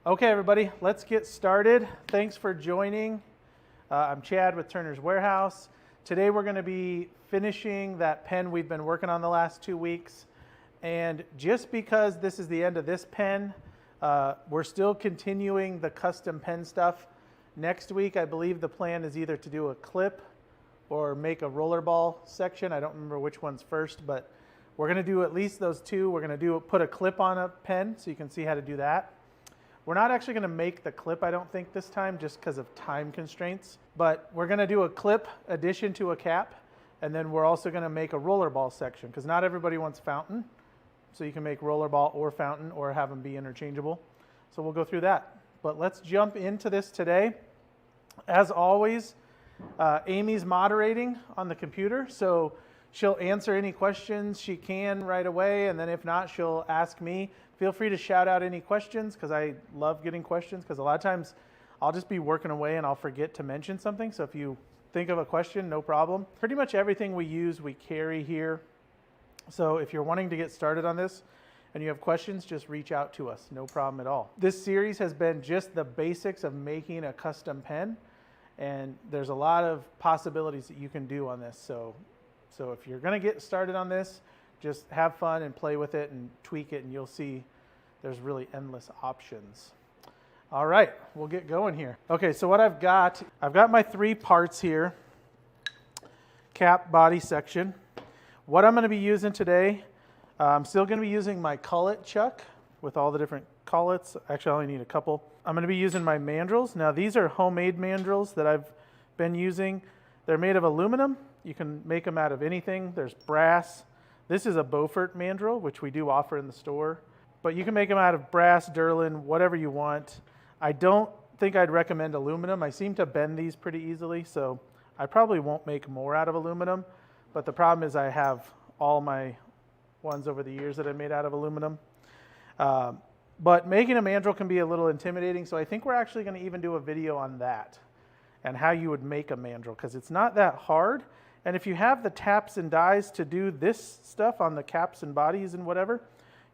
Okay, everybody, let's get started. Thanks for joining. I'm Chad with Turner's Warehouse. Today we're going to be finishing that pen we've been working on the last 2 weeks. And just because this is the end of this pen, we're still continuing the custom pen stuff. Next week, I believe the plan is either to do a clip or make a rollerball section. I don't remember which one's first, but we're going to do at least those two. We're going to put a clip on a pen so you can see how to do that. We're not actually going to make the clip, I don't think, this time, just because of time constraints. But we're going to do a clip addition to a cap, and then we're also going to make a rollerball section, because not everybody wants fountain. So you can make rollerball or fountain or have them be interchangeable. So we'll go through that. But let's jump into this today. As always, Amy's moderating on the computer, so she'll answer any questions she can right away, and then if not, she'll ask me. Feel free to shout out any questions, because I love getting questions, because a lot of times I'll just be working away and I'll forget to mention something. So if you think of a question, no problem. Pretty much everything we use, we carry here. So if you're wanting to get started on this and you have questions, just reach out to us. No problem at all. This series has been just the basics of making a custom pen, and there's a lot of possibilities that you can do on this. So if you're going to get started on this, just have fun and play with it and tweak it, and you'll see there's really endless options. All right, we'll get going here. Okay, so what I've got my 3 parts here. Cap, body, section. What I'm going to be using today, I'm still going to be using my Collet Chuck with all the different collets. Actually, I only need a couple. I'm going to be using my mandrels. Now, these are homemade mandrels that I've been using. They're made of aluminum. You can make them out of anything. There's brass. This is a Beaufort mandrel, which we do offer in the store. But you can make them out of brass, Durlin, whatever you want. I don't think I'd recommend aluminum. I seem to bend these pretty easily, so I probably won't make more out of aluminum. But the problem is I have all my ones over the years that I made out of aluminum. But making a mandrel can be a little intimidating, so I think we're actually going to even do a video on that and how you would make a mandrel, because it's not that hard. And if you have the taps and dies to do this stuff on the caps and bodies and whatever,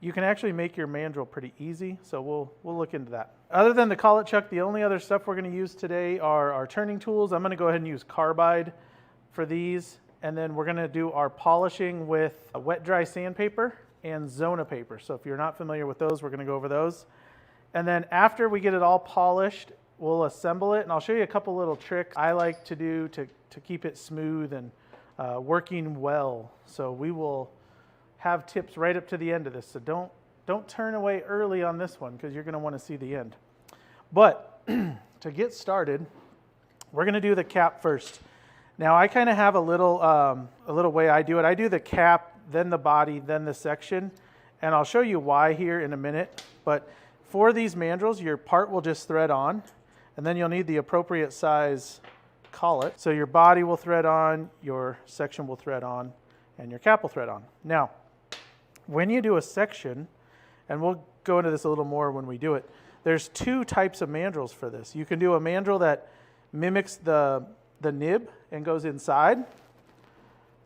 you can actually make your mandrel pretty easy. So we'll look into that. Other than the Collet Chuck, the only other stuff we're going to use today are our turning tools. I'm going to go ahead and use Carbide for these. And then we're going to do our polishing with a wet dry sandpaper and Zona paper. So if you're not familiar with those, we're going to go over those. And then after we get it all polished, we'll assemble it. And I'll show you a couple little tricks I like to do to keep it smooth and working well. So we will have tips right up to the end of this. So don't turn away early on this one, because you're going to want to see the end. But to get started, we're going to do the cap first. Now I kind of have a little way I do it. I do the cap, then the body, then the section, and I'll show you why here in a minute. But for these mandrels, your part will just thread on, and then you'll need the appropriate size collet. So your body will thread on, your section will thread on, and your cap will thread on. Now, when you do a section, and we'll go into this a little more when we do it, there's 2 types of mandrels for this. You can do a mandrel that mimics the nib and goes inside,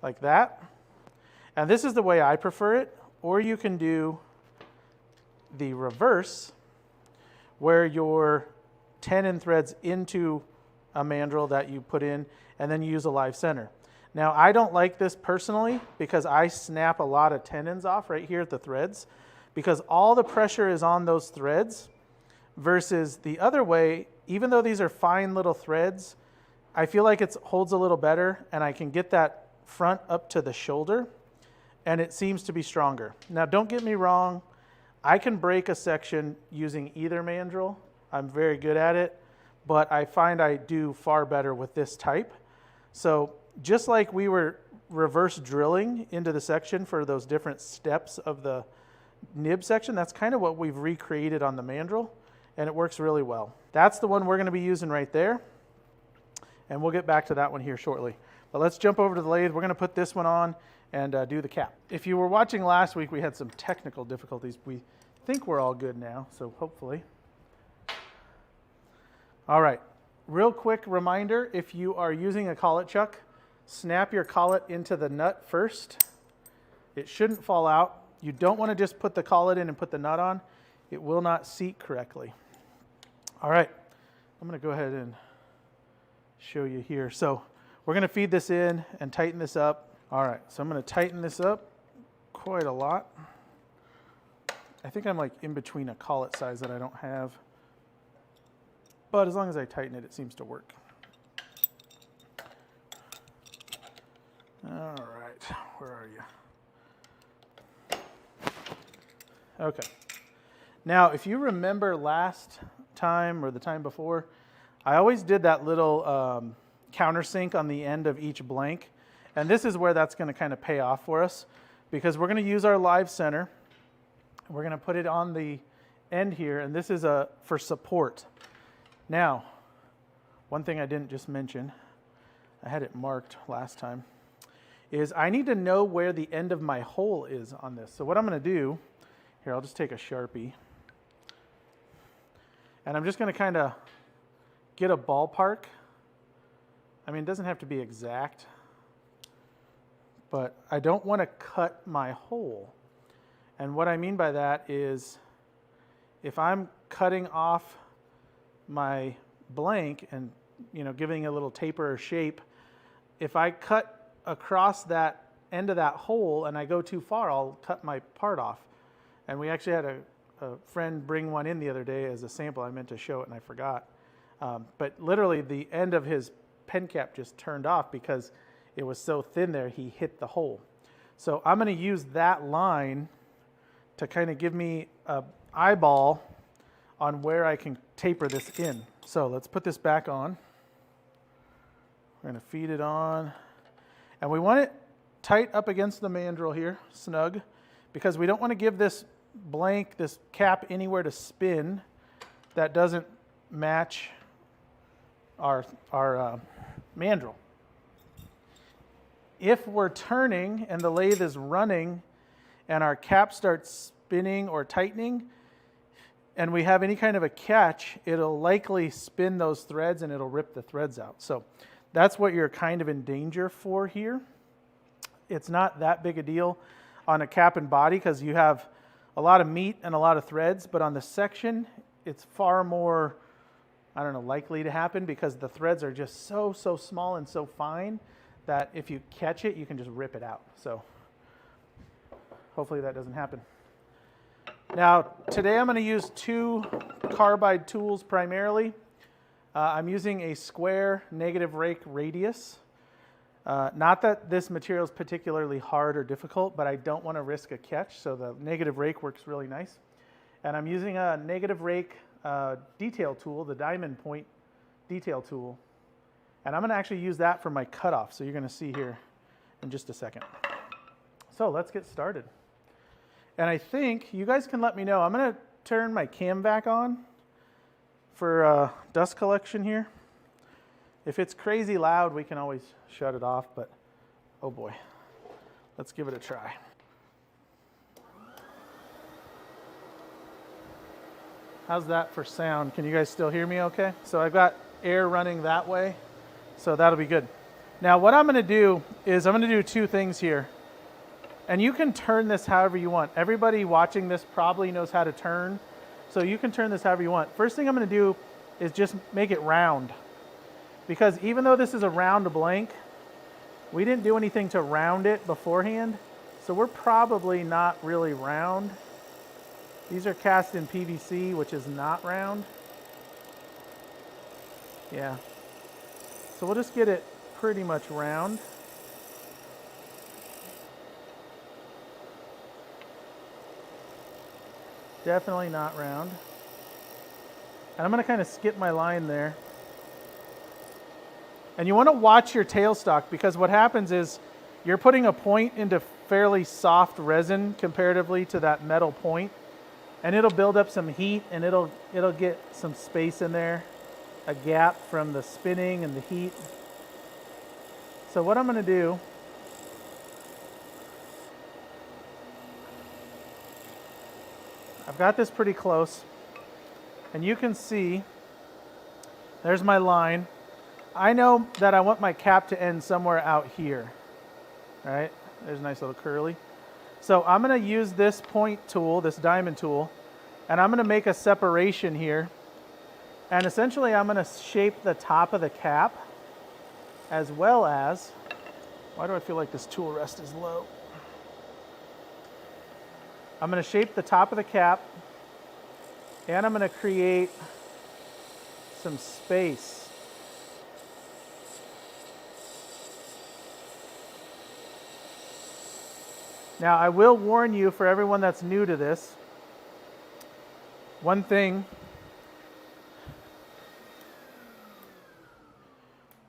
like that. And this is the way I prefer it. Or you can do the reverse, where your tenon threads into a mandrel that you put in, and then you use a live center. Now, I don't like this personally, because I snap a lot of tenons off right here at the threads, because all the pressure is on those threads, versus the other way. Even though these are fine little threads, I feel like it holds a little better, and I can get that front up to the shoulder, and it seems to be stronger. Now, don't get me wrong, I can break a section using either mandrel. I'm very good at it, but I find I do far better with this type. So just like we were reverse drilling into the section for those different steps of the nib section, that's kind of what we've recreated on the mandrel, and it works really well. That's the one we're going to be using right there, and we'll get back to that one here shortly. But let's jump over to the lathe. We're going to put this one on and do the cap. If you were watching last week, we had some technical difficulties. We think we're all good now, so hopefully. All right, real quick reminder, if you are using a Collet Chuck, snap your collet into the nut first. It shouldn't fall out. You don't want to just put the collet in and put the nut on. It will not seat correctly. All right, I'm going to go ahead and show you here. So we're going to feed this in and tighten this up. All right, so I'm going to tighten this up quite a lot. I think I'm like in between a collet size that I don't have. But as long as I tighten it, it seems to work. All right, where are you? Okay. Now, if you remember last time or the time before, I always did that little countersink on the end of each blank. And this is where that's going to kind of pay off for us, because we're going to use our live center. We're going to put it on the end here, and this is for support. Now, one thing I didn't just mention, I had it marked last time, is I need to know where the end of my hole is on this. So what I'm going to do, here, I'll just take a Sharpie, and I'm just going to kind of get a ballpark. I mean, it doesn't have to be exact, but I don't want to cut my hole. And what I mean by that is if I'm cutting off my blank and, you know, giving a little taper or shape, if I cut across that end of that hole and I go too far, I'll cut my part off. And we actually had a friend bring one in the other day as a sample. I meant to show it and I forgot. But literally the end of his pen cap just turned off because it was so thin there, he hit the hole. So I'm going to use that line to kind of give me an eyeball on where I can taper this in. So let's put this back on. We're going to feed it on. And we want it tight up against the mandrel here, snug, because we don't want to give this blank, this cap, anywhere to spin that doesn't match our mandrel. If we're turning and the lathe is running and our cap starts spinning or tightening and we have any kind of a catch, it'll likely spin those threads and it'll rip the threads out. So that's what you're kind of in danger for here. It's not that big a deal on a cap and body because you have a lot of meat and a lot of threads, but on the section, it's far more, I don't know, likely to happen because the threads are just so small and so fine that if you catch it, you can just rip it out. So hopefully that doesn't happen. Now, today I'm going to use two Carbide tools primarily. I'm using a square negative rake radius. Not that this material is particularly hard or difficult, but I don't want to risk a catch, so the negative rake works really nice. And I'm using a negative rake detail tool, the diamond point detail tool. And I'm going to actually use that for my cutoff, so you're going to see here in just a second. So let's get started. And I think you guys can let me know. I'm going to turn my cam vac on for dust collection here. If it's crazy loud, we can always shut it off, but oh boy, let's give it a try. How's that for sound? Can you guys still hear me okay? So I've got air running that way, so that'll be good. Now what I'm going to do is I'm going to do two things here. And you can turn this however you want. Everybody watching this probably knows how to turn, so you can turn this however you want. First thing I'm going to do is just make it round. Because even though this is a round blank, we didn't do anything to round it beforehand, so we're probably not really round. These are cast in PVC, which is not round. Yeah. So we'll just get it pretty much round. Definitely not round. And I'm going to kind of skip my line there. And you want to watch your tailstock, because what happens is you're putting a point into fairly soft resin comparatively to that metal point, and it'll build up some heat and it'll get some space in there, a gap from the spinning and the heat. So what I'm going to do, I've got this pretty close, and you can see there's my line. I know that I want my cap to end somewhere out here. All right, there's a nice little curly. So I'm going to use this point tool, this diamond tool, and I'm going to make a separation here And essentially I'm going to shape the top of the cap as well as, why do I feel like this tool rest is low? I'm going to shape the top of the cap, and I'm going to create some space. Now I will warn you, for everyone that's new to this, one thing,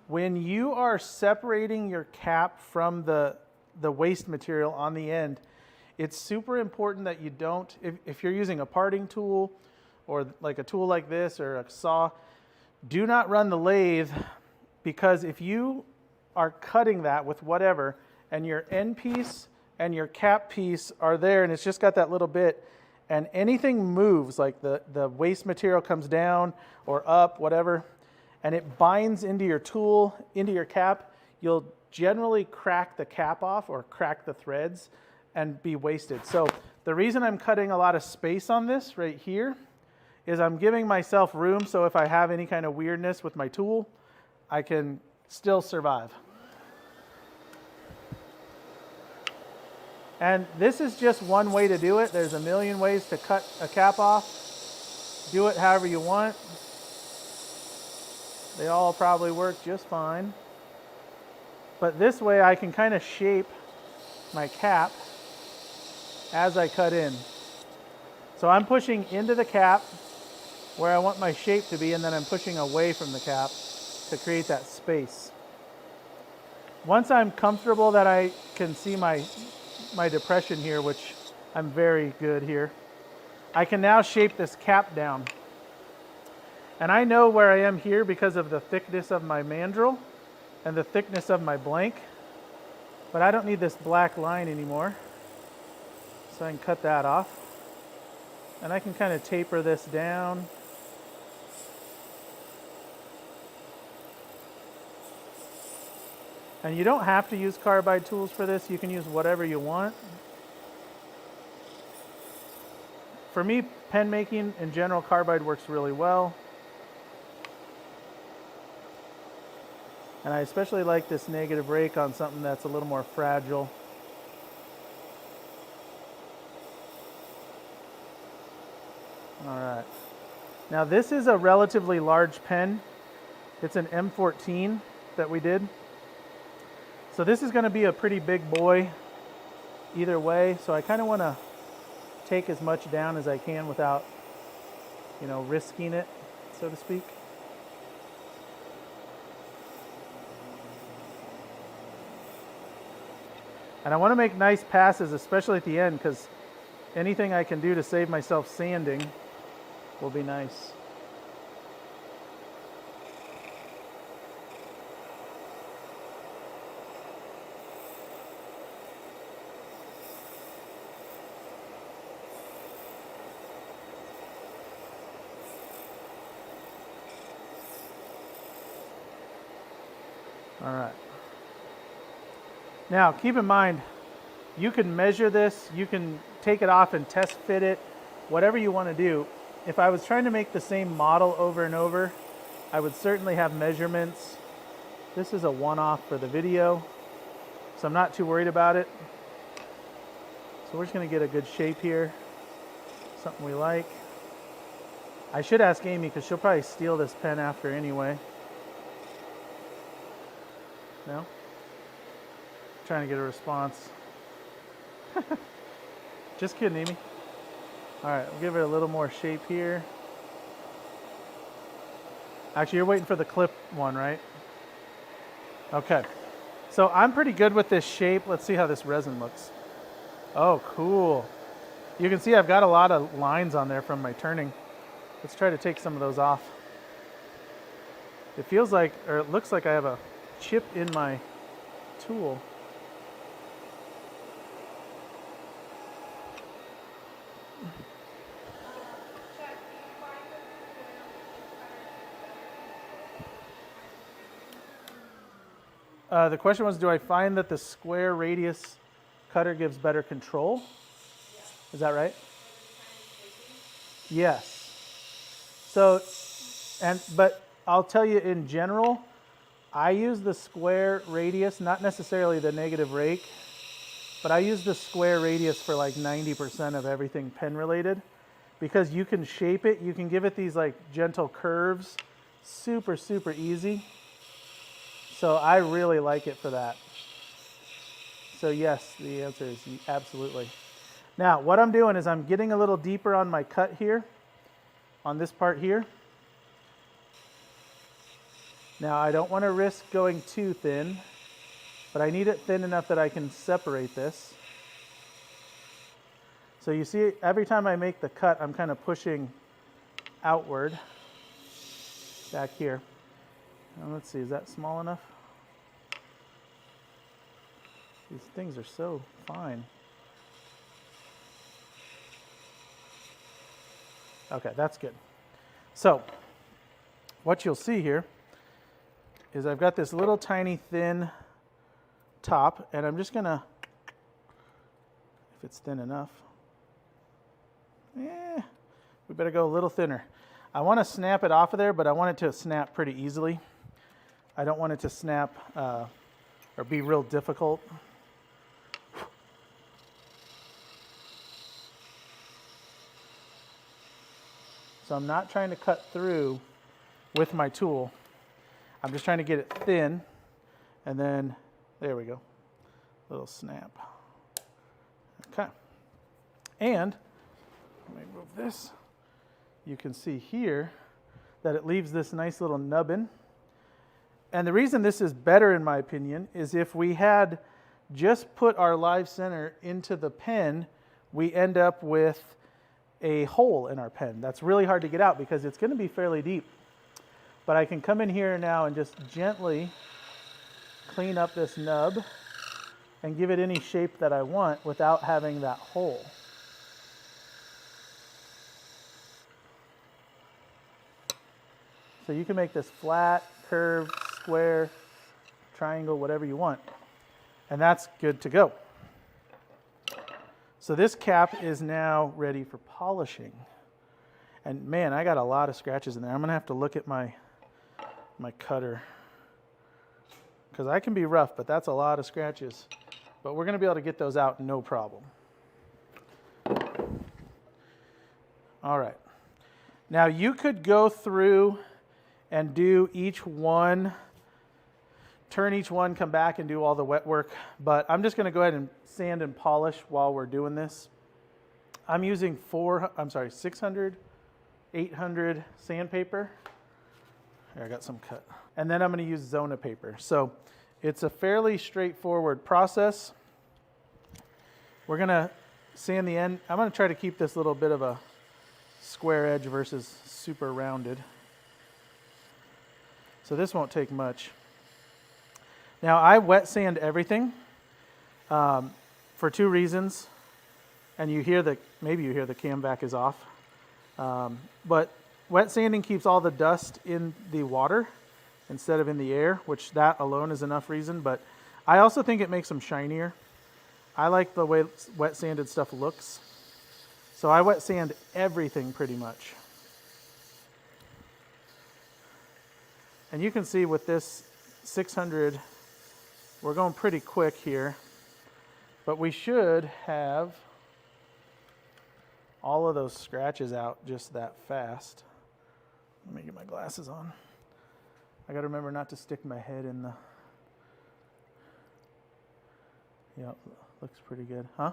when you are separating your cap from the waste material on the end, it's super important that you don't, if you're using a parting tool or like a tool like this or a saw, do not run the lathe, because if you are cutting that with whatever and your end piece and your cap piece are there and it's just got that little bit, and anything moves, like the waste material comes down or up, whatever, and it binds into your tool, into your cap, you'll generally crack the cap off or crack the threads and be wasted. So the reason I'm cutting a lot of space on this right here is I'm giving myself room, so if I have any kind of weirdness with my tool, I can still survive. And this is just one way to do it. There's a million ways to cut a cap off. Do it however you want. They all probably work just fine. But this way I can kind of shape my cap as I cut in. So I'm pushing into the cap where I want my shape to be, and then I'm pushing away from the cap to create that space. Once I'm comfortable that I can see my depression here, which I'm very good here, I can now shape this cap down. And I know where I am here because of the thickness of my mandrel and the thickness of my blank, but I don't need this black line anymore. So I can cut that off. And I can kind of taper this down. And you don't have to use carbide tools for this. You can use whatever you want. For me, pen making in general, carbide works really well. And I especially like this negative rake on something that's a little more fragile. All right. Now this is a relatively large pen. It's an M14 that we did. So this is going to be a pretty big boy either way. So I kind of want to take as much down as I can without, you know, risking it, so to speak. And I want to make nice passes, especially at the end, because anything I can do to save myself sanding will be nice. All right. Now, keep in mind, you can measure this, you can take it off and test fit it, whatever you want to do. If I was trying to make the same model over and over, I would certainly have measurements. This is a one-off for the video, so I'm not too worried about it. So we're just going to get a good shape here, something we like. I should ask Amy, because she'll probably steal this pen after anyway. No? Trying to get a response. Just kidding, Amy. All right, we'll give it a little more shape here. Actually, you're waiting for the clip one, right? Okay. So I'm pretty good with this shape. Let's see how this resin looks. Oh, cool. You can see I've got a lot of lines on there from my turning. Let's try to take some of those off. It feels like, or it looks like I have a chip in my tool. The question was, do I find that the square radius cutter gives better control? Is that right? Yes. So, But I'll tell you in general, I use the square radius, not necessarily the negative rake, but I use the square radius for like 90% of everything pen related, because you can shape it, you can give it these like gentle curves, super, super easy. So I really like it for that. So yes, the answer is absolutely. Now what I'm doing is I'm getting a little deeper on my cut here, on this part here. Now I don't want to risk going too thin, but I need it thin enough that I can separate this. So you see, every time I make the cut, I'm kind of pushing outward back here. Now let's see, is that small enough? These things are so fine. Okay, that's good. So what you'll see here is I've got this little tiny thin top, and I'm just gonna, if it's thin enough, we better go a little thinner. I want to snap it off of there, but I want it to snap pretty easily. I don't want it to snap or be real difficult. So I'm not trying to cut through with my tool. I'm just trying to get it thin, and then there we go, little snap. Okay, and let me move this. You can see here that it leaves this nice little nubbin. And the reason this is better, in my opinion, is if we had just put our live center into the pen, we end up with a hole in our pen. That's really hard to get out because it's going to be fairly deep. But I can come in here now and just gently clean up this nub and give it any shape that I want without having that hole. So you can make this flat, curved, square, triangle, whatever you want. And that's good to go. So this cap is now ready for polishing. And man, I got a lot of scratches in there. I'm gonna have to look at my cutter, because I can be rough, but that's a lot of scratches. But we're gonna be able to get those out no problem. All right. Now you could go through and do each one, turn each one, come back and do all the wet work, but I'm just going to go ahead and sand and polish while we're doing this. I'm using 600, 800 sandpaper. Here, I got some cut. And then I'm going to use Zona paper. So it's a fairly straightforward process. We're going to sand the end. I'm going to try to keep this little bit of a square edge versus super rounded. So this won't take much. Now I wet sand everything for two reasons. And maybe you hear the cam vac is off. But wet sanding keeps all the dust in the water instead of in the air, which that alone is enough reason. But I also think it makes them shinier. I like the way wet sanded stuff looks. So I wet sand everything pretty much. And you can see with this 600, we're going pretty quick here, but we should have all of those scratches out just that fast. Let me get my glasses on. I got to remember not to stick my head in the... Yep, looks pretty good, huh?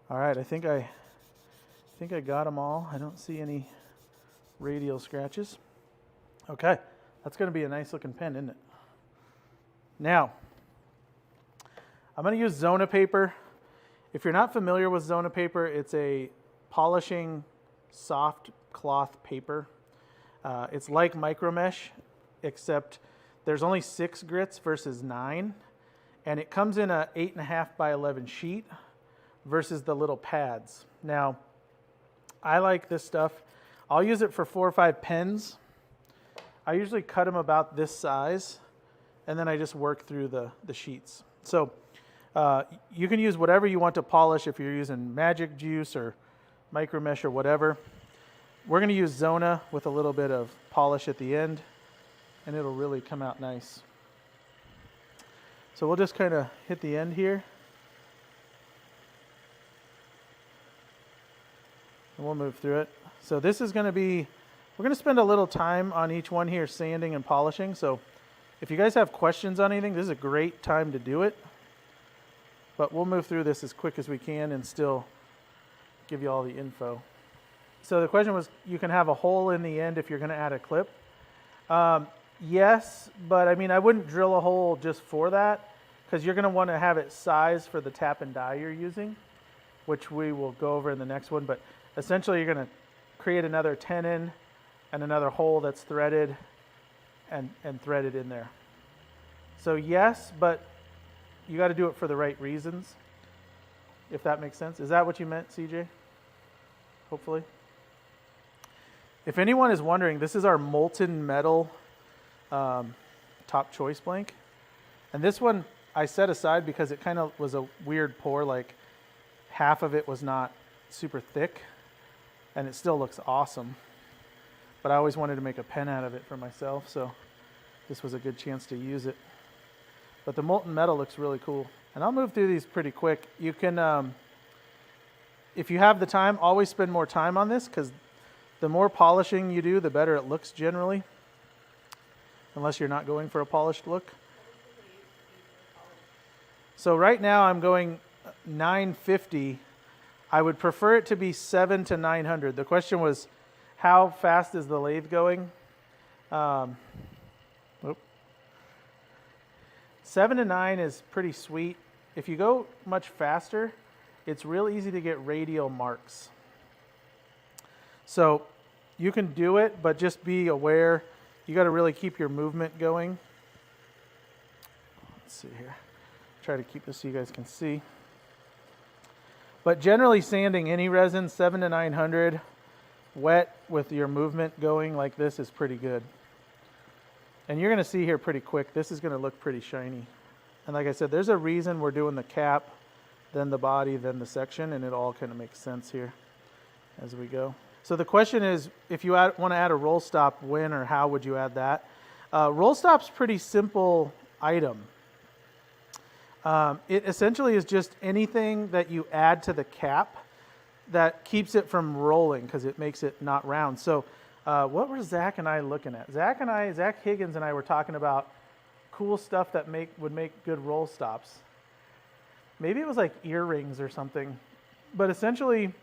All right, I think I got them all. I don't see any radial scratches. Okay, that's going to be a nice looking pen, isn't it? Now, I'm going to use Zona paper. If you're not familiar with Zona paper, it's a polishing soft cloth paper. It's like micro mesh, except there's only 6 grits versus 9, and it comes in a 8.5 by 11 sheet versus the little pads. Now, I like this stuff. I'll use it for 4 or 5 pens. I usually cut them about this size, and then I just work through the sheets. So you can use whatever you want to polish if you're using magic juice or micro mesh or whatever. We're going to use Zona with a little bit of polish at the end, and it'll really come out nice. So we'll just kind of hit the end here. And we'll move through it. So this is going to be, we're going to spend a little time on each one here sanding and polishing. So if you guys have questions on anything, this is a great time to do it. But we'll move through this as quick as we can and still give you all the info. So the question was, you can have a hole in the end if you're going to add a clip. Yes, but I mean, I wouldn't drill a hole just for that, because you're going to want to have it sized for the tap and die you're using, which we will go over in the next one. But essentially, you're going to create another tenon and another hole that's threaded and threaded in there. So yes, but you got to do it for the right reasons, if that makes sense. Is that what you meant, CJ? Hopefully. If anyone is wondering, this is our molten metal top choice blank. And this one I set aside because it kind of was a weird pour, like half of it was not super thick, and it still looks awesome. But I always wanted to make a pen out of it for myself, so this was a good chance to use it. But the molten metal looks really cool. And I'll move through these pretty quick. You can, if you have the time, always spend more time on this, because the more polishing you do, the better it looks generally, unless you're not going for a polished look. So right now I'm going 950. I would prefer it to be 7 to 900. The question was, how fast is the lathe going? 7 to 9 is pretty sweet. If you go much faster, it's real easy to get radial marks. So you can do it, but just be aware. You got to really keep your movement going. Let's see here. Try to keep this so you guys can see. But generally sanding any resin, 7 to 900, wet with your movement going like this is pretty good. And you're going to see here pretty quick, this is going to look pretty shiny. And like I said, there's a reason we're doing the cap, then the body, then the section, and it all kind of makes sense here as we go. So the question is, if you want to add a roll stop, when or how would you add that? Roll stop's pretty simple item. It essentially is just anything that you add to the cap that keeps it from rolling, because it makes it not round. So what were Zach and I looking at? Zach Higgins and I were talking about cool stuff that would make good roll stops. Maybe it was like earrings or something. But essentially,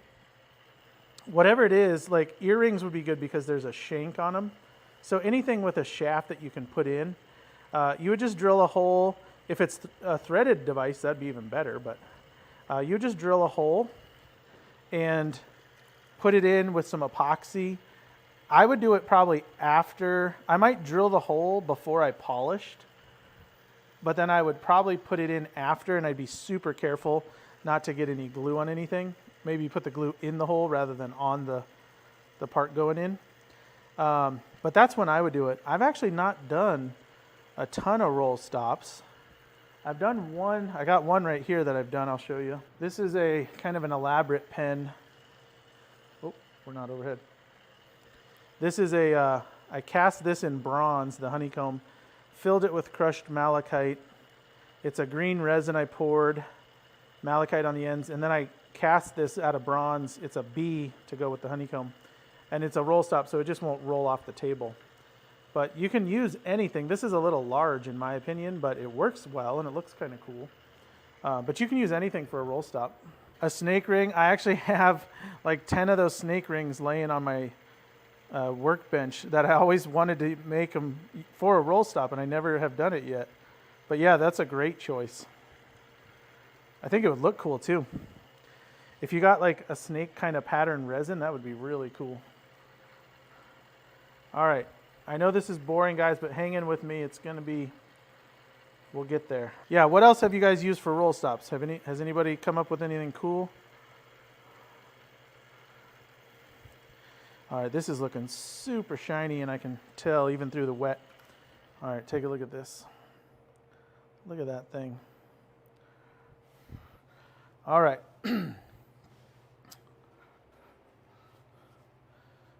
whatever it is, like earrings would be good because there's a shank on them. So anything with a shaft that you can put in, you would just drill a hole. If it's a threaded device, that'd be even better. But you just drill a hole and put it in with some epoxy. I would do it probably after. I might drill the hole before I polished, but then I would probably put it in after, and I'd be super careful not to get any glue on anything. Maybe put the glue in the hole rather than on the part going in. But that's when I would do it. I've actually not done a ton of roll stops. I've done one. I got one right here that I've done. I'll show you. This is a kind of an elaborate pen. Oh, we're not overhead. This is I cast this in bronze, the honeycomb, filled it with crushed malachite. It's a green resin I poured, malachite on the ends, and then I cast this out of bronze. It's a B to go with the honeycomb, and it's a roll stop, so it just won't roll off the table. But you can use anything. This is a little large in my opinion, but it works well and it looks kind of cool. But you can use anything for a roll stop. A snake ring, I actually have like 10 of those snake rings laying on my workbench that I always wanted to make them for a roll stop, and I never have done it yet. But yeah, that's a great choice. I think it would look cool too. If you got like a snake kind of pattern resin, that would be really cool. All right. I know this is boring, guys, but hang in with me. It's going to be, we'll get there. Yeah, what else have you guys used for roll stops? Has anybody come up with anything cool? All right, this is looking super shiny, and I can tell even through the wet. All right, take a look at this. Look at that thing. All right.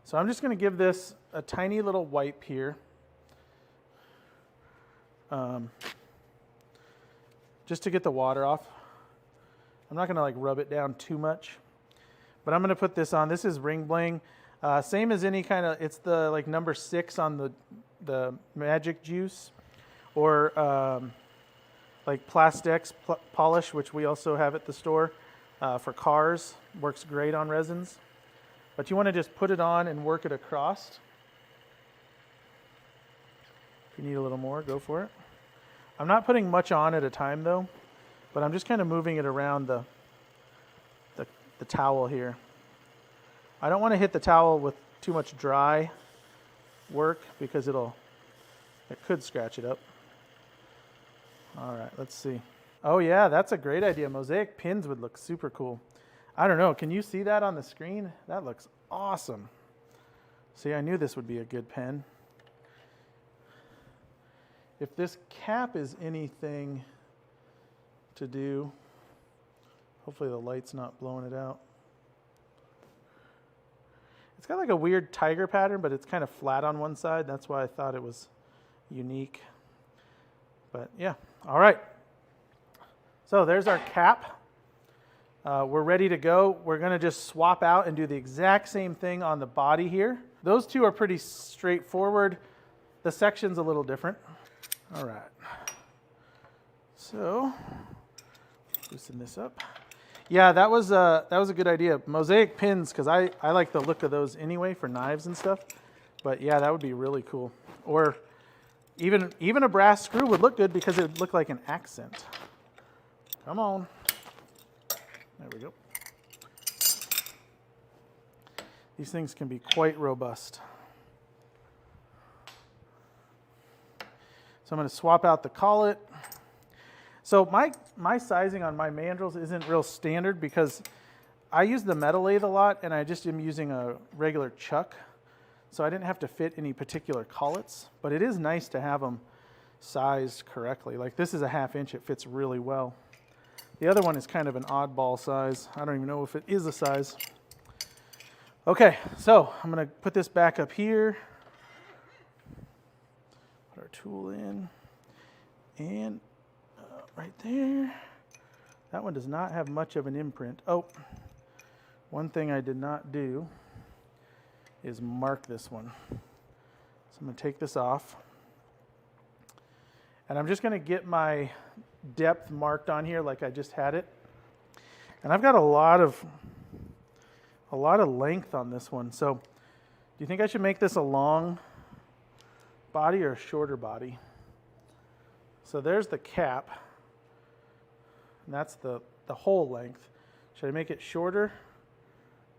So I'm just going to give this a tiny little wipe here. Just to get the water off. I'm not going to like rub it down too much, but I'm going to put this on. This is ring bling. Same as any kind of, it's the like number 6 on the magic juice, or like Plastex polish, which we also have at the store for cars. Works great on resins. But you want to just put it on and work it across. If you need a little more, go for it. I'm not putting much on at a time though, but I'm just kind of moving it around the towel here. I don't want to hit the towel with too much dry work because it could scratch it up. All right, let's see. Oh yeah, that's a great idea. Mosaic pins would look super cool. I don't know, can you see that on the screen? That looks awesome. See, I knew this would be a good pen. If this cap is anything to do, hopefully the light's not blowing it out. It's got like a weird tiger pattern, but it's kind of flat on one side. That's why I thought it was unique. But yeah, all right. So there's our cap. We're ready to go. We're going to just swap out and do the exact same thing on the body here. Those two are pretty straightforward. The section's a little different. All right. So loosen this up. Yeah, that was a good idea. Mosaic pins, because I like the look of those anyway for knives and stuff. But yeah, that would be really cool. Or even a brass screw would look good because it would look like an accent. Come on. There we go. These things can be quite robust. So I'm going to swap out the collet. So my sizing on my mandrels isn't real standard because I use the metal lathe a lot and I just am using a regular chuck. So I didn't have to fit any particular collets, but it is nice to have them sized correctly. Like this is a 1/2 inch, it fits really well. The other one is kind of an oddball size. I don't even know if it is a size. Okay, so I'm going to put this back up here. Put our tool in. And right there. That one does not have much of an imprint. Oh, one thing I did not do is mark this one. So I'm going to take this off. And I'm just going to get my depth marked on here like I just had it. And I've got a lot of length on this one. So do you think I should make this a long body or a shorter body? So there's the cap. And that's the whole length. Should I make it shorter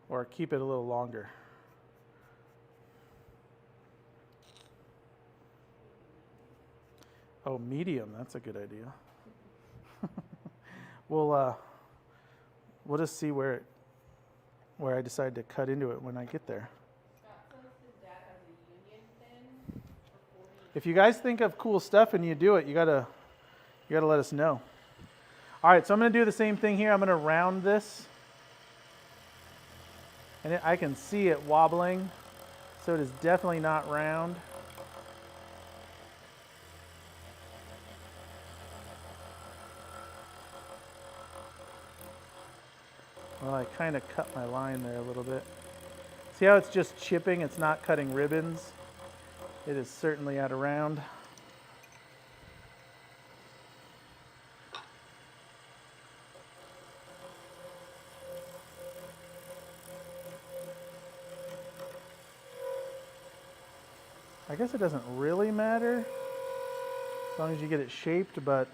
or keep it a little longer? Oh, medium, that's a good idea. We'll just see where I decide to cut into it when I get there. If you guys think of cool stuff and you do it, you gotta let us know. All right, so I'm going to do the same thing here. I'm going to round this. And I can see it wobbling, so it is definitely not round. Well, I kind of cut my line there a little bit. See how it's just chipping? It's not cutting ribbons. It is certainly out of round. I guess it doesn't really matter as long as you get it shaped, but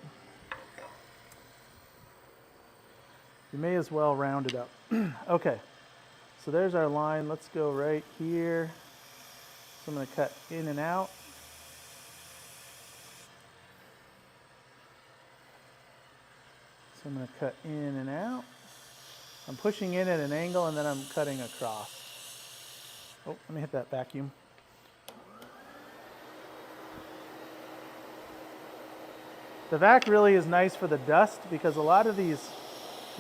you may as well round it up. Okay, so there's our line. Let's go right here. So I'm going to cut in and out. So I'm going to cut in and out. I'm pushing in at an angle and then I'm cutting across. Oh, let me hit that vacuum. The vac really is nice for the dust because a lot of these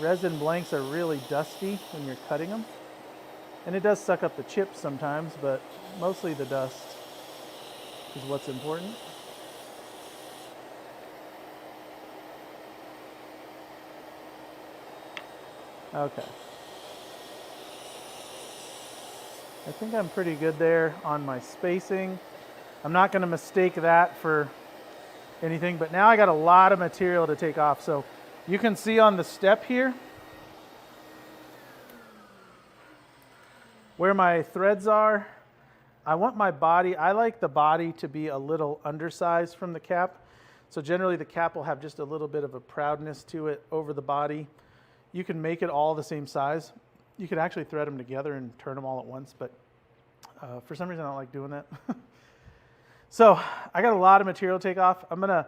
resin blanks are really dusty when you're cutting them. And it does suck up the chips sometimes, but mostly the dust is what's important. Okay. I think I'm pretty good there on my spacing. I'm not going to mistake that for anything, but now I got a lot of material to take off. So you can see on the step here where my threads are. I want my body, I like the body to be a little undersized from the cap. So generally the cap will have just a little bit of a proudness to it over the body. You can make it all the same size. You could actually thread them together and turn them all at once, but for some reason I don't like doing that. So I got a lot of material to take off. I'm gonna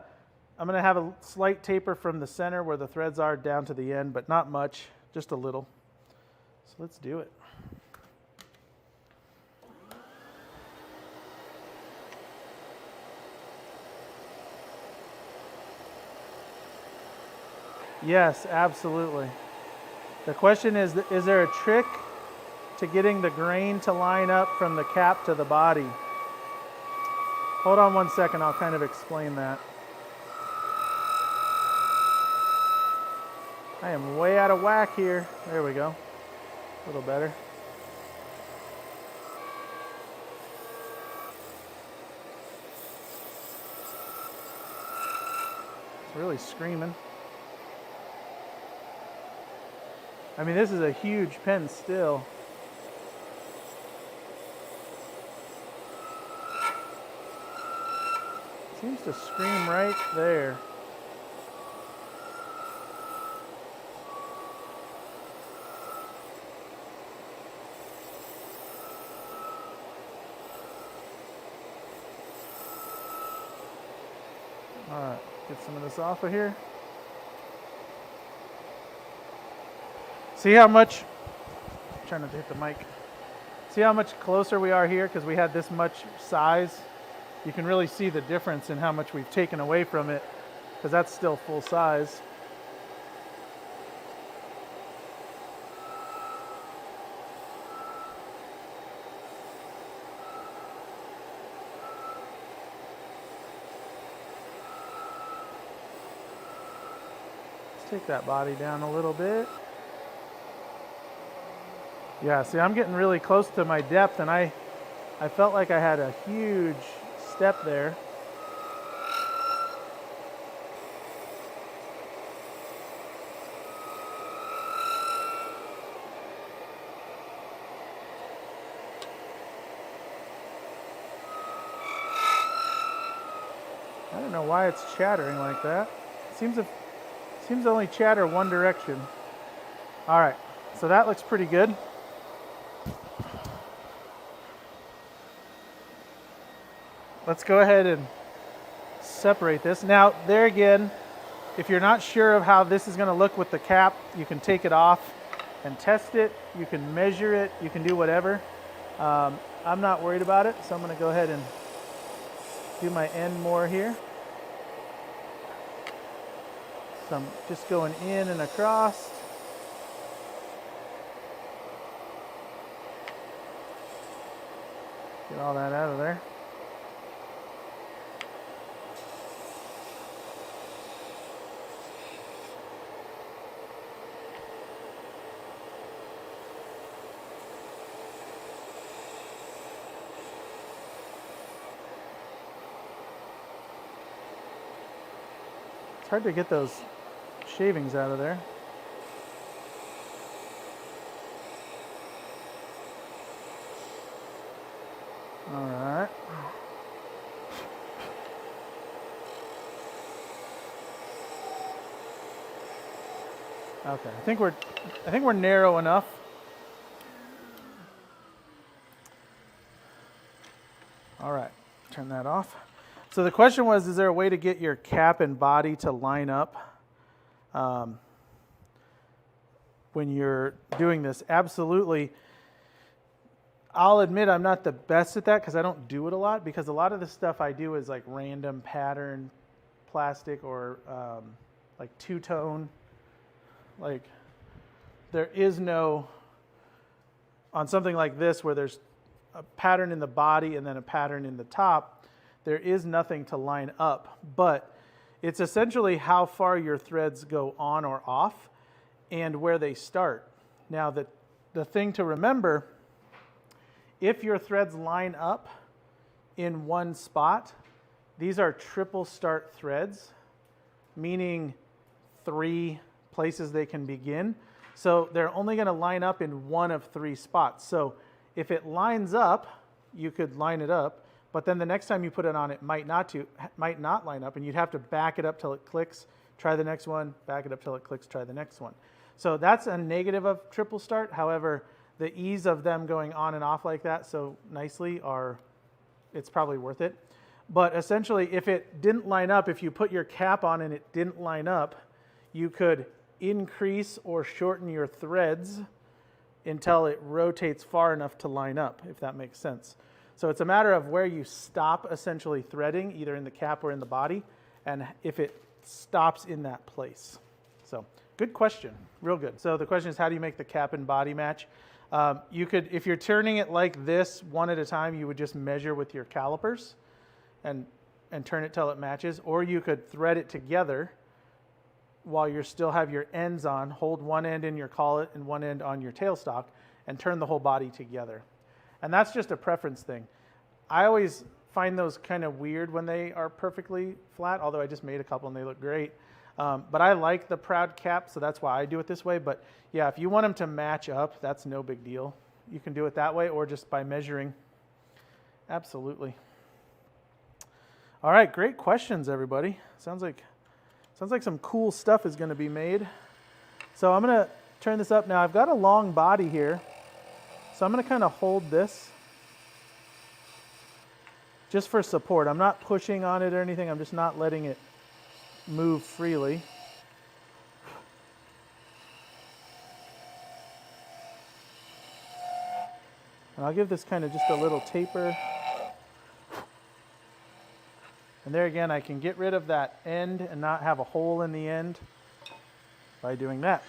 have a slight taper from the center where the threads are down to the end, but not much, just a little. So let's do it. Yes, absolutely. The question is there a trick to getting the grain to line up from the cap to the body? Hold on one second, I'll kind of explain that. I am way out of whack here. There we go. A little better. It's really screaming. I mean, this is a huge pen still. Seems to scream right there. All right, get some of this off of here. See how much, I'm trying not to hit the mic. See how much closer we are here because we had this much size? You can really see the difference in how much we've taken away from it because that's still full size. Let's take that body down a little bit. Yeah, see, I'm getting really close to my depth, and I felt like I had a huge step there. I don't know why it's chattering like that. It seems to only chatter one direction. All right, so that looks pretty good. Let's go ahead and separate this. Now, there again, if you're not sure of how this is going to look with the cap, you can take it off and test it. You can measure it. You can do whatever. I'm not worried about it, so I'm going to go ahead and do my end more here. So I'm just going in and across. Get all that out of there. It's hard to get those shavings out of there. All right. Okay, I think we're narrow enough. All right, turn that off. So the question was, is there a way to get your cap and body to line up when you're doing this? Absolutely. I'll admit I'm not the best at that because I don't do it a lot, because a lot of the stuff I do is like random pattern plastic or like two-tone. Like there is no on something like this where there's a pattern in the body and then a pattern in the top, there is nothing to line up, but it's essentially how far your threads go on or off and where they start. Now the thing to remember, if your threads line up in one spot, these are triple start threads, meaning 3 places they can begin. So they're only going to line up in one of 3 spots. So if it lines up, you could line it up, but then the next time you put it on, it might not line up, and you'd have to back it up till it clicks, try the next one, back it up till it clicks, try the next one. So that's a negative of triple start. However, the ease of them going on and off like that so nicely it's probably worth it. But essentially, if it didn't line up, if you put your cap on and it didn't line up, you could increase or shorten your threads until it rotates far enough to line up, if that makes sense. So it's a matter of where you stop essentially threading, either in the cap or in the body, and if it stops in that place. So good question, real good. So the question is, how do you make the cap and body match? You could, if you're turning it like this one at a time, you would just measure with your calipers and turn it till it matches, or you could thread it together while you still have your ends on, hold one end in your collet and one end on your tailstock, and turn the whole body together. And that's just a preference thing. I always find those kind of weird when they are perfectly flat, although I just made a couple and they look great. But I like the proud cap, so that's why I do it this way. But yeah, if you want them to match up, that's no big deal. You can do it that way or just by measuring. Absolutely. All right, great questions, everybody. Sounds like some cool stuff is going to be made. So I'm going to turn this up now. I've got a long body here, so I'm going to kind of hold this just for support. I'm not pushing on it or anything. I'm just not letting it move freely. And I'll give this kind of just a little taper. And there again, I can get rid of that end and not have a hole in the end by doing that.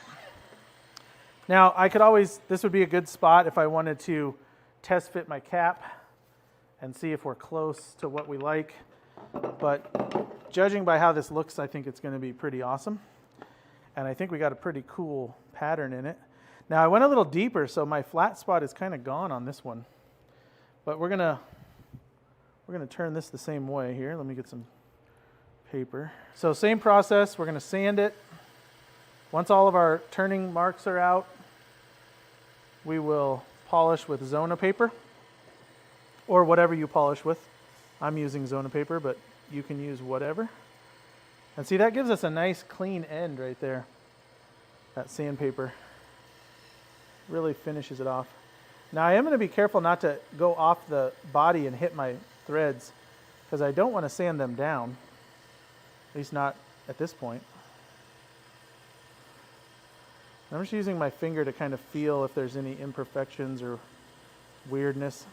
Now, I could always, this would be a good spot if I wanted to test fit my cap and see if we're close to what we like. But judging by how this looks, I think it's going to be pretty awesome. And I think we got a pretty cool pattern in it. Now, I went a little deeper, so my flat spot is kind of gone on this one. But we're going to turn this the same way here. Let me get some paper. So same process, we're going to sand it. Once all of our turning marks are out, we will polish with Zona paper or whatever you polish with. I'm using Zona paper, but you can use whatever. And see, that gives us a nice clean end right there. That sandpaper really finishes it off. Now I am going to be careful not to go off the body and hit my threads because I don't want to sand them down, at least not at this point. I'm just using my finger to kind of feel if there's any imperfections or weirdness.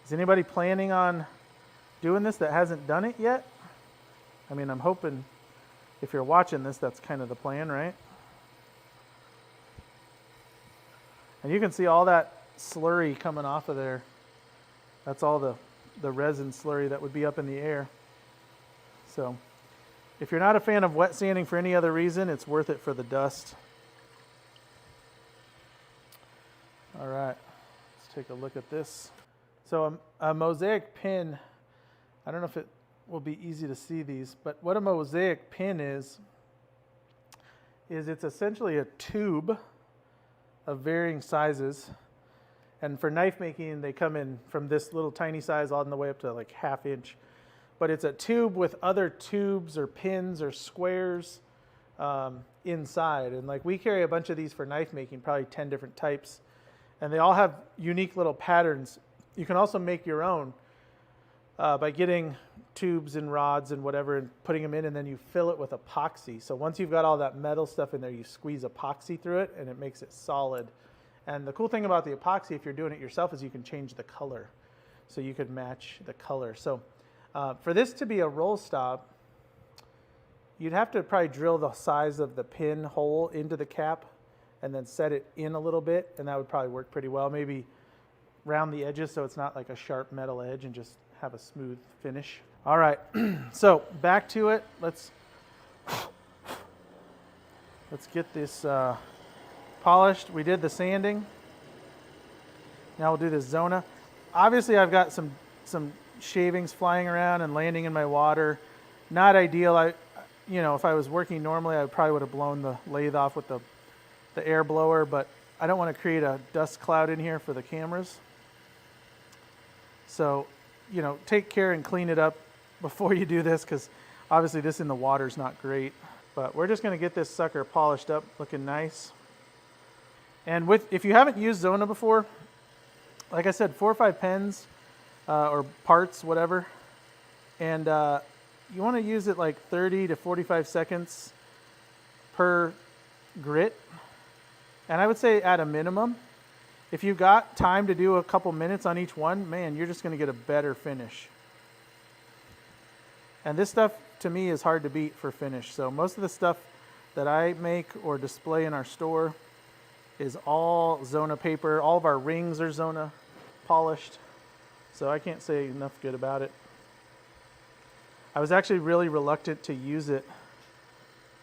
Is anybody planning on doing this that hasn't done it yet? I mean, I'm hoping if you're watching this, that's kind of the plan, right? And you can see all that slurry coming off of there. That's all the resin slurry that would be up in the air. So if you're not a fan of wet sanding for any other reason, it's worth it for the dust. All right, let's take a look at this. So a mosaic pin, I don't know if it will be easy to see these, but what a mosaic pin is it's essentially a tube of varying sizes. And for knife making, they come in from this little tiny size all the way up to like 1/2 inch. But it's a tube with other tubes or pins or squares inside. And like we carry a bunch of these for knife making, probably 10 different types. And they all have unique little patterns. You can also make your own by getting tubes and rods and whatever and putting them in, and then you fill it with epoxy. So once you've got all that metal stuff in there, you squeeze epoxy through it and it makes it solid. And the cool thing about the epoxy, if you're doing it yourself, is you can change the color. So you could match the color. So for this to be a roll stop, you'd have to probably drill the size of the pin hole into the cap and then set it in a little bit, and that would probably work pretty well. Maybe round the edges so it's not like a sharp metal edge, and just have a smooth finish. All right, so back to it. Let's get this polished. We did the sanding. Now we'll do this zona. Obviously, I've got some shavings flying around and landing in my water. Not ideal. If I was working normally, I probably would have blown the lathe off with the air blower, but I don't want to create a dust cloud in here for the cameras. So, take care and clean it up before you do this, because obviously this in the water is not great. But we're just going to get this sucker polished up, looking nice. And if you haven't used Zona before, like I said, 4 or 5 pens or parts, whatever. And you want to use it like 30 to 45 seconds per grit. And I would say at a minimum, if you've got time to do a couple minutes on each one, man, you're just going to get a better finish. And this stuff, to me, is hard to beat for finish. So most of the stuff that I make or display in our store is all Zona paper. All of our rings are Zona polished. So I can't say enough good about it. I was actually really reluctant to use it.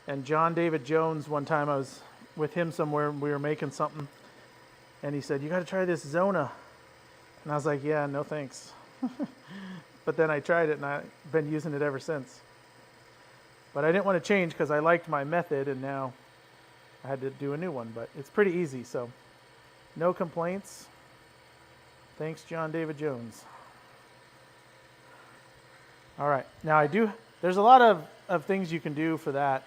And John David Jones, one time I was with him somewhere and we were making something. And he said, "You got to try this Zona." And I was like, "Yeah, no thanks." But then I tried it and I've been using it ever since. But I didn't want to change because I liked my method, and now I had to do a new one. But it's pretty easy, so no complaints. Thanks, John David Jones. All right, now there's a lot of things you can do for that.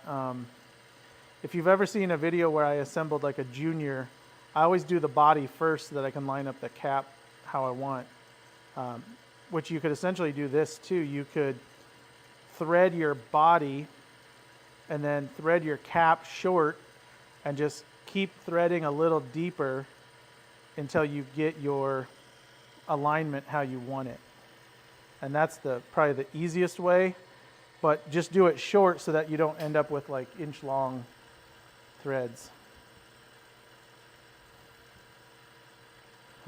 If you've ever seen a video where I assembled like a junior, I always do the body first so that I can line up the cap how I want. Which you could essentially do this too. You could thread your body and then thread your cap short and just keep threading a little deeper until you get your alignment how you want it. And that's probably the easiest way, but just do it short so that you don't end up with like inch-long threads.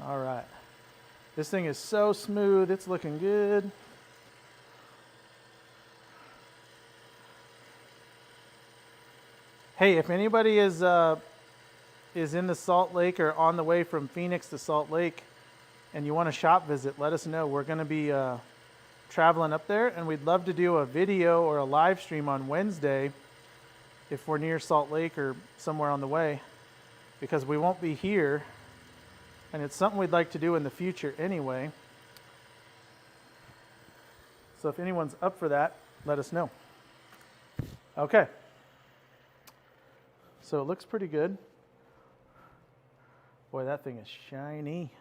All right. This thing is so smooth, it's looking good. Hey, if anybody is in the Salt Lake or on the way from Phoenix to Salt Lake and you want a shop visit, let us know. We're going to be traveling up there, and we'd love to do a video or a live stream on Wednesday if we're near Salt Lake or somewhere on the way, because we won't be here. And it's something we'd like to do in the future anyway. So if anyone's up for that, let us know. Okay. So it looks pretty good. Boy, that thing is shiny.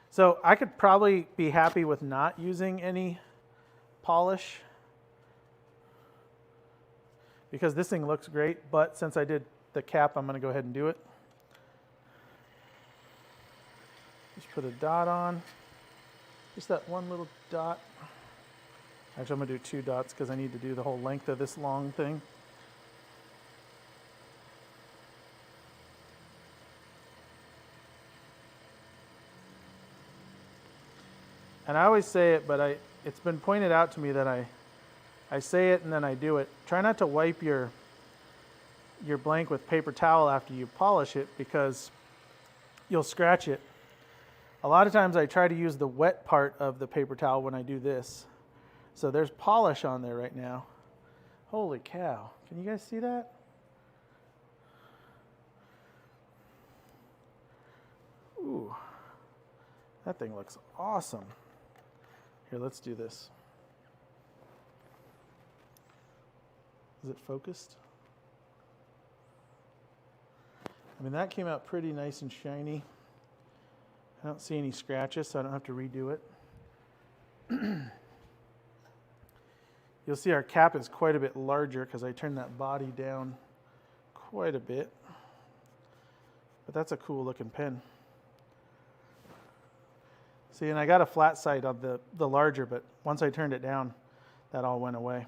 So I could probably be happy with not using any polish, because this thing looks great, but since I did the cap, I'm going to go ahead and do it. Just put a dot on, just that one little dot. Actually, I'm going to do 2 dots because I need to do the whole length of this long thing. And I always say it, but it's been pointed out to me that I say it and then I do it. Try not to wipe your blank with paper towel after you polish it, because you'll scratch it. A lot of times I try to use the wet part of the paper towel when I do this. So there's polish on there right now. Holy cow. Can you guys see that? Ooh. That thing looks awesome. Here, let's do this. Is it focused? I mean, that came out pretty nice and shiny. I don't see any scratches, so I don't have to redo it. You'll see our cap is quite a bit larger because I turned that body down quite a bit. But that's a cool looking pen. See, and I got a flat side on the larger, but once I turned it down, that all went away.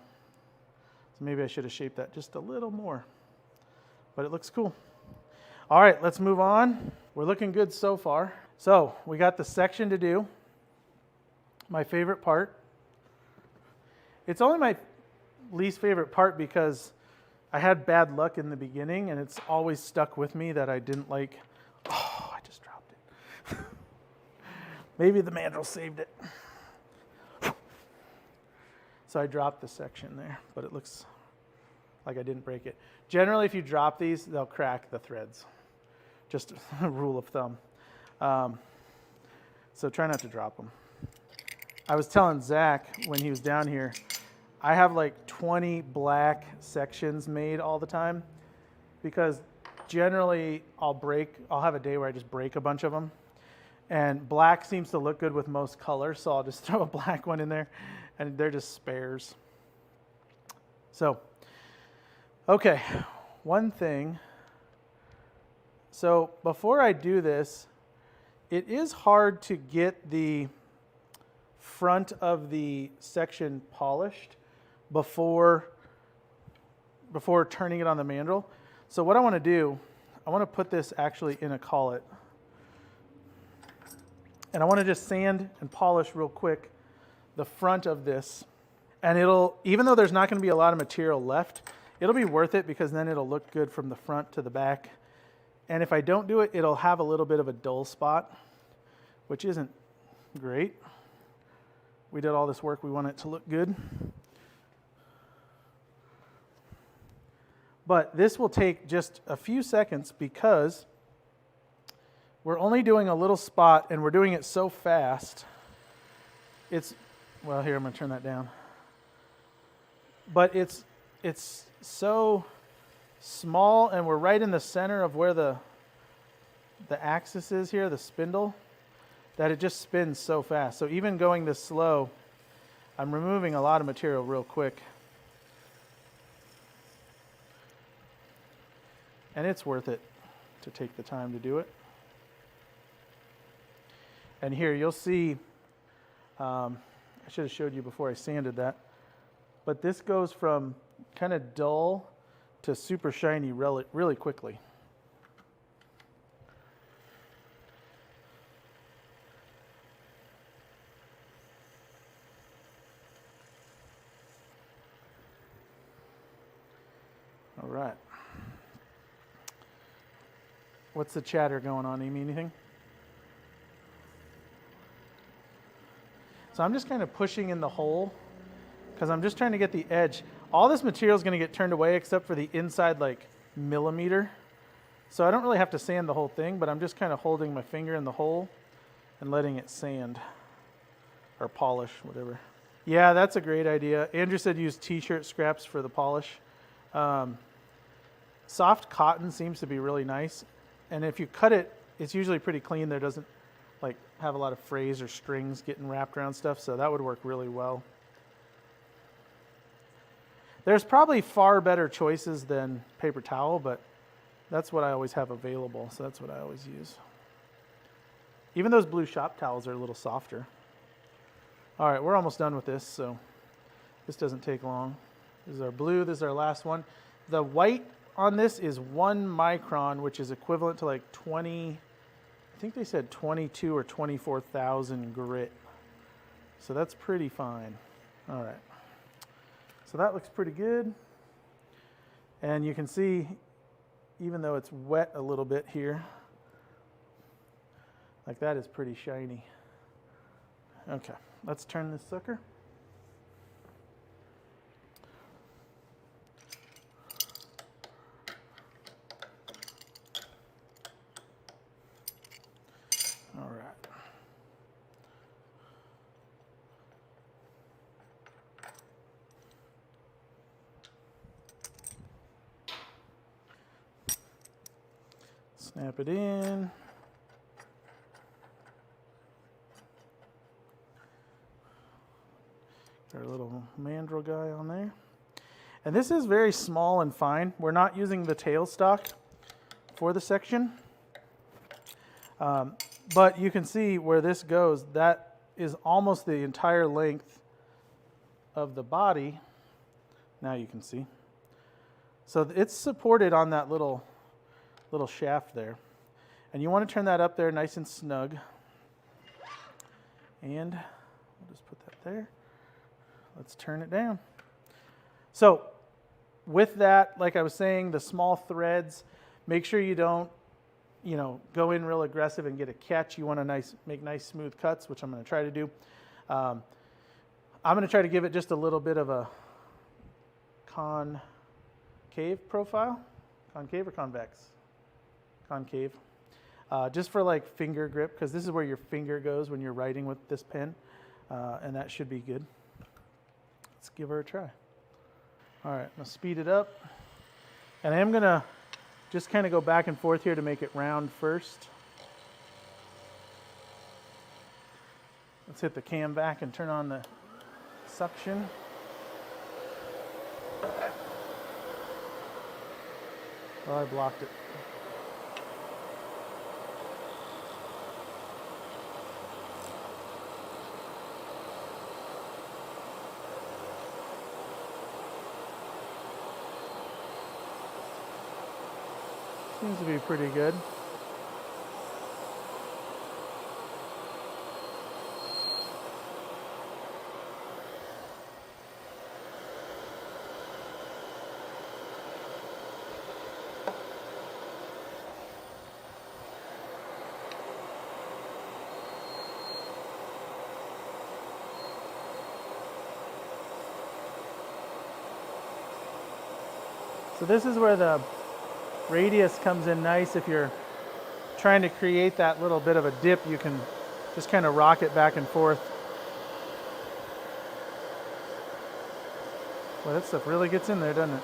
So maybe I should have shaped that just a little more. But it looks cool. All right, let's move on. We're looking good so far. So we got the section to do. My favorite part. It's only my least favorite part because I had bad luck in the beginning and it's always stuck with me that I didn't like. Oh, I just dropped it. Maybe the mandrel saved it. So I dropped the section there, but it looks like I didn't break it. Generally, if you drop these, they'll crack the threads. Just a rule of thumb. So try not to drop them. I was telling Zach when he was down here, I have like 20 black sections made all the time because generally I'll have a day where I just break a bunch of them. And black seems to look good with most colors, so I'll just throw a black one in there and they're just spares. So, okay, one thing. So before I do this, it is hard to get the front of the section polished before turning it on the mandrel. So what I want to do, I want to put this actually in a collet. And I want to just sand and polish real quick the front of this. And even though there's not going to be a lot of material left, it'll be worth it because then it'll look good from the front to the back. And if I don't do it, it'll have a little bit of a dull spot, which isn't great. We did all this work, we want it to look good. But this will take just a few seconds because we're only doing a little spot and we're doing it so fast. Well, here, I'm going to turn that down. But it's so small and we're right in the center of where the axis is here, the spindle, that it just spins so fast. So even going this slow, I'm removing a lot of material real quick. And it's worth it to take the time to do it. And here you'll see, I should have showed you before I sanded that, but this goes from kind of dull to super shiny really quickly. All right. What's the chatter going on, Amy? Anything? So I'm just kind of pushing in the hole because I'm just trying to get the edge. All this material is going to get turned away except for the inside like millimeter. So I don't really have to sand the whole thing, but I'm just kind of holding my finger in the hole and letting it sand or polish, whatever. Yeah, that's a great idea. Andrew said use t-shirt scraps for the polish. Soft cotton seems to be really nice. And if you cut it, it's usually pretty clean. There doesn't like have a lot of frays or strings getting wrapped around stuff, so that would work really well. There's probably far better choices than paper towel, but that's what I always have available, so that's what I always use. Even those blue shop towels are a little softer. All right, we're almost done with this, so this doesn't take long. This is our blue, this is our last one. The white on this is 1 micron, which is equivalent to like 20, I think they said 22 or 24,000 grit. So that's pretty fine. All right. So that looks pretty good. And you can see, even though it's wet a little bit here, like that is pretty shiny. Okay, let's turn this sucker. All right. Snap it in. Got our little mandrel guy on there. And this is very small and fine. We're not using the tailstock for the section. But you can see where this goes. That is almost the entire length of the body. Now you can see. So it's supported on that little little shaft there. And you want to turn that up there nice and snug. And we'll just put that there. Let's turn it down. So with that, like I was saying, the small threads, make sure you don't, go in real aggressive and get a catch. You want to make nice smooth cuts, which I'm going to try to do. I'm going to try to give it just a little bit of a concave profile. Concave or convex? Concave. Just for like finger grip, because this is where your finger goes when you're writing with this pen, and that should be good. Let's give her a try. All right, I'm going to speed it up. And I am going to just kind of go back and forth here to make it round first. Let's hit the cam back and turn on the suction. Oh, I blocked it. Seems to be pretty good. So this is where the radius comes in nice. If you're trying to create that little bit of a dip, you can just kind of rock it back and forth. Well, that stuff really gets in there, doesn't it?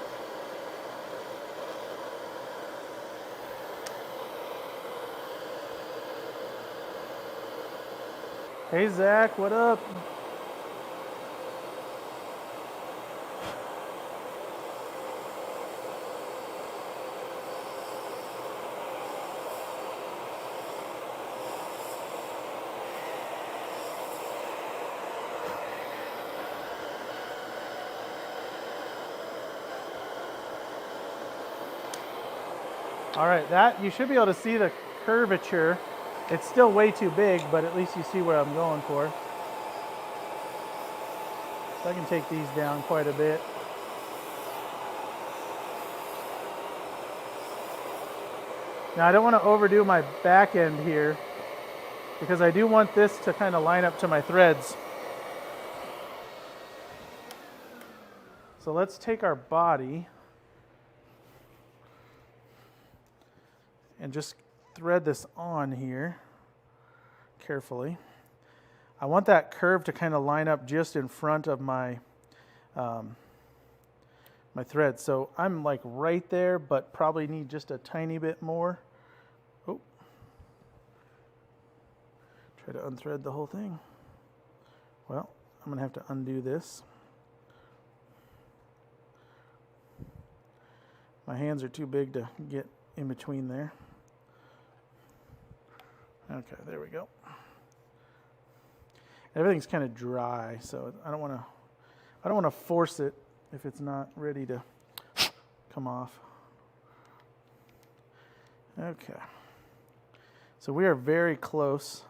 Hey Zach, what up? All right, that you should be able to see the curvature. It's still way too big, but at least you see where I'm going for. So I can take these down quite a bit. Now I don't want to overdo my back end here because I do want this to kind of line up to my threads. So let's take our body and just thread this on here carefully. I want that curve to kind of line up just in front of my my thread. So I'm like right there, but probably need just a tiny bit more. Oh, try to unthread the whole thing. Well, I'm gonna have to undo this. My hands are too big to get in between there. Okay, there we go. Everything's kind of dry, so I don't want to force it if it's not ready to come off. Okay. So we are very close.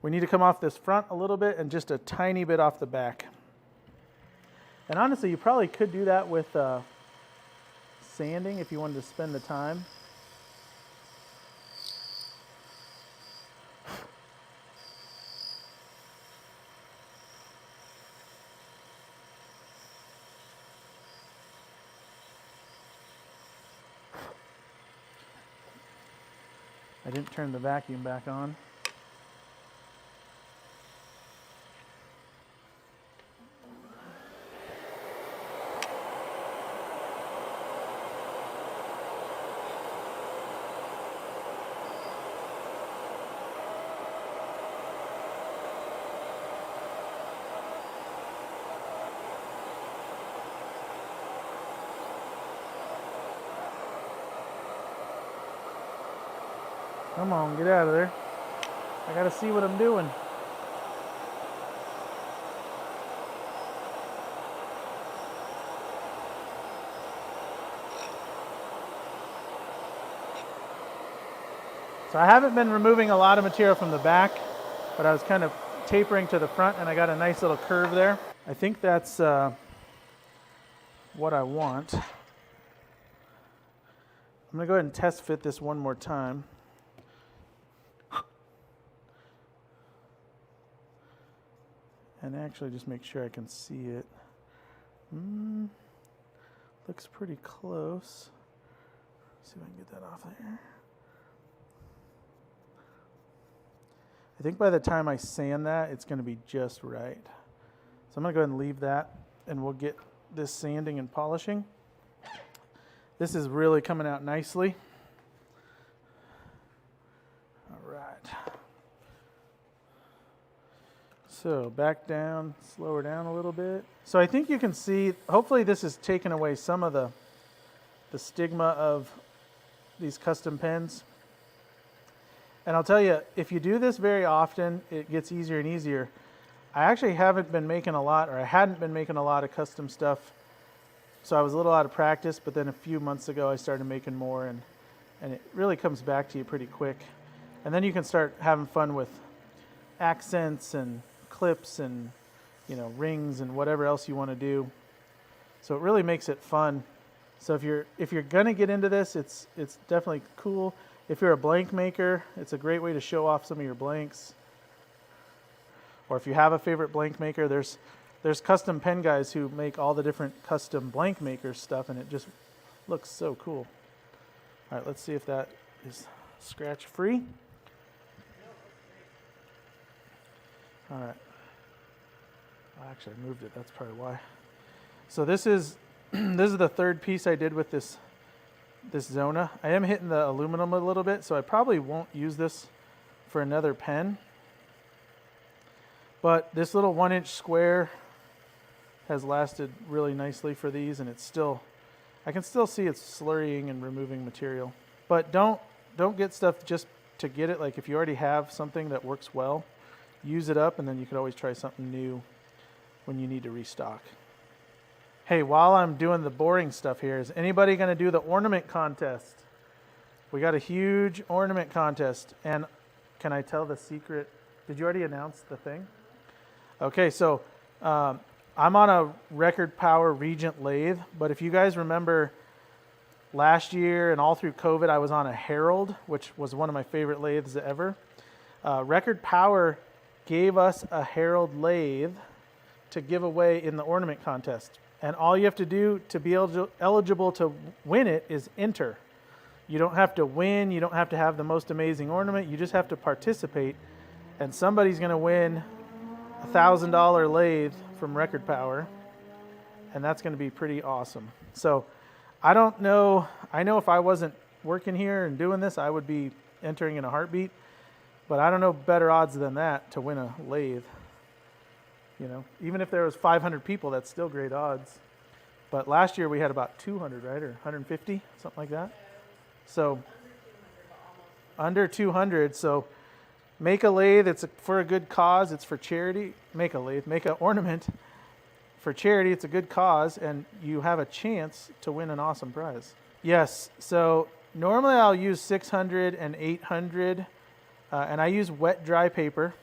We need to come off this front a little bit and just a tiny bit off the back. And honestly, you probably could do that with sanding if you wanted to spend the time. I didn't turn the vacuum back on. Come on, get out of there. I gotta see what I'm doing. So I haven't been removing a lot of material from the back, but I was kind of tapering to the front and I got a nice little curve there. I think that's what I want. I'm gonna go ahead and test fit this one more time. And actually just make sure I can see it. Looks pretty close. See if I can get that off there. I think by the time I sand that, it's going to be just right. So I'm going to go ahead and leave that, and we'll get this sanding and polishing. This is really coming out nicely. All right. So back down, slow her down a little bit. So I think you can see, hopefully this has taken away some of the stigma of these custom pens. And I'll tell you, if you do this very often, it gets easier and easier. I actually haven't been making a lot, or I hadn't been making a lot of custom stuff. So I was a little out of practice, but then a few months ago I started making more, and it really comes back to you pretty quick. And then you can start having fun with accents and clips and, you know, rings and whatever else you want to do. So it really makes it fun. So if you're gonna get into this, it's definitely cool. If you're a blank maker, it's a great way to show off some of your blanks. Or if you have a favorite blank maker, there's custom pen guys who make all the different custom blank maker stuff, and it just looks so cool. All right, let's see if that is scratch free. All right. Actually, I moved it. That's probably why. So this is this is the third piece I did with this Zona. I am hitting the aluminum a little bit, so I probably won't use this for another pen. But this little 1-inch square has lasted really nicely for these, and it's still, I can still see it's slurrying and removing material. But don't get stuff just to get it. Like if you already have something that works well, use it up, and then you could always try something new when you need to restock. Hey, while I'm doing the boring stuff here, is anybody going to do the ornament contest? We got a huge ornament contest, and can I tell the secret? Did you already announce the thing? Okay, so I'm on a record power Regent lathe, but if you guys remember last year and all through COVID, I was on a Herald, which was one of my favorite lathes ever. Record Power gave us a Herald lathe to give away in the ornament contest. And all you have to do to be eligible to win it is enter. You don't have to win. You don't have to have the most amazing ornament. You just have to participate. And somebody's going to win a $1,000 lathe from Record Power. And that's going to be pretty awesome. So I don't know. I know if I wasn't working here and doing this, I would be entering in a heartbeat. But I don't know better odds than that to win a lathe. You know, even if there was 500 people, that's still great odds. But last year we had about 200, right? Or 150, something like that. So under 200. So make a lathe. It's for a good cause. It's for charity. Make a lathe. Make an ornament for charity. It's a good cause, and you have a chance to win an awesome prize. Yes. So normally I'll use 600 and 800, and I use wet dry paper.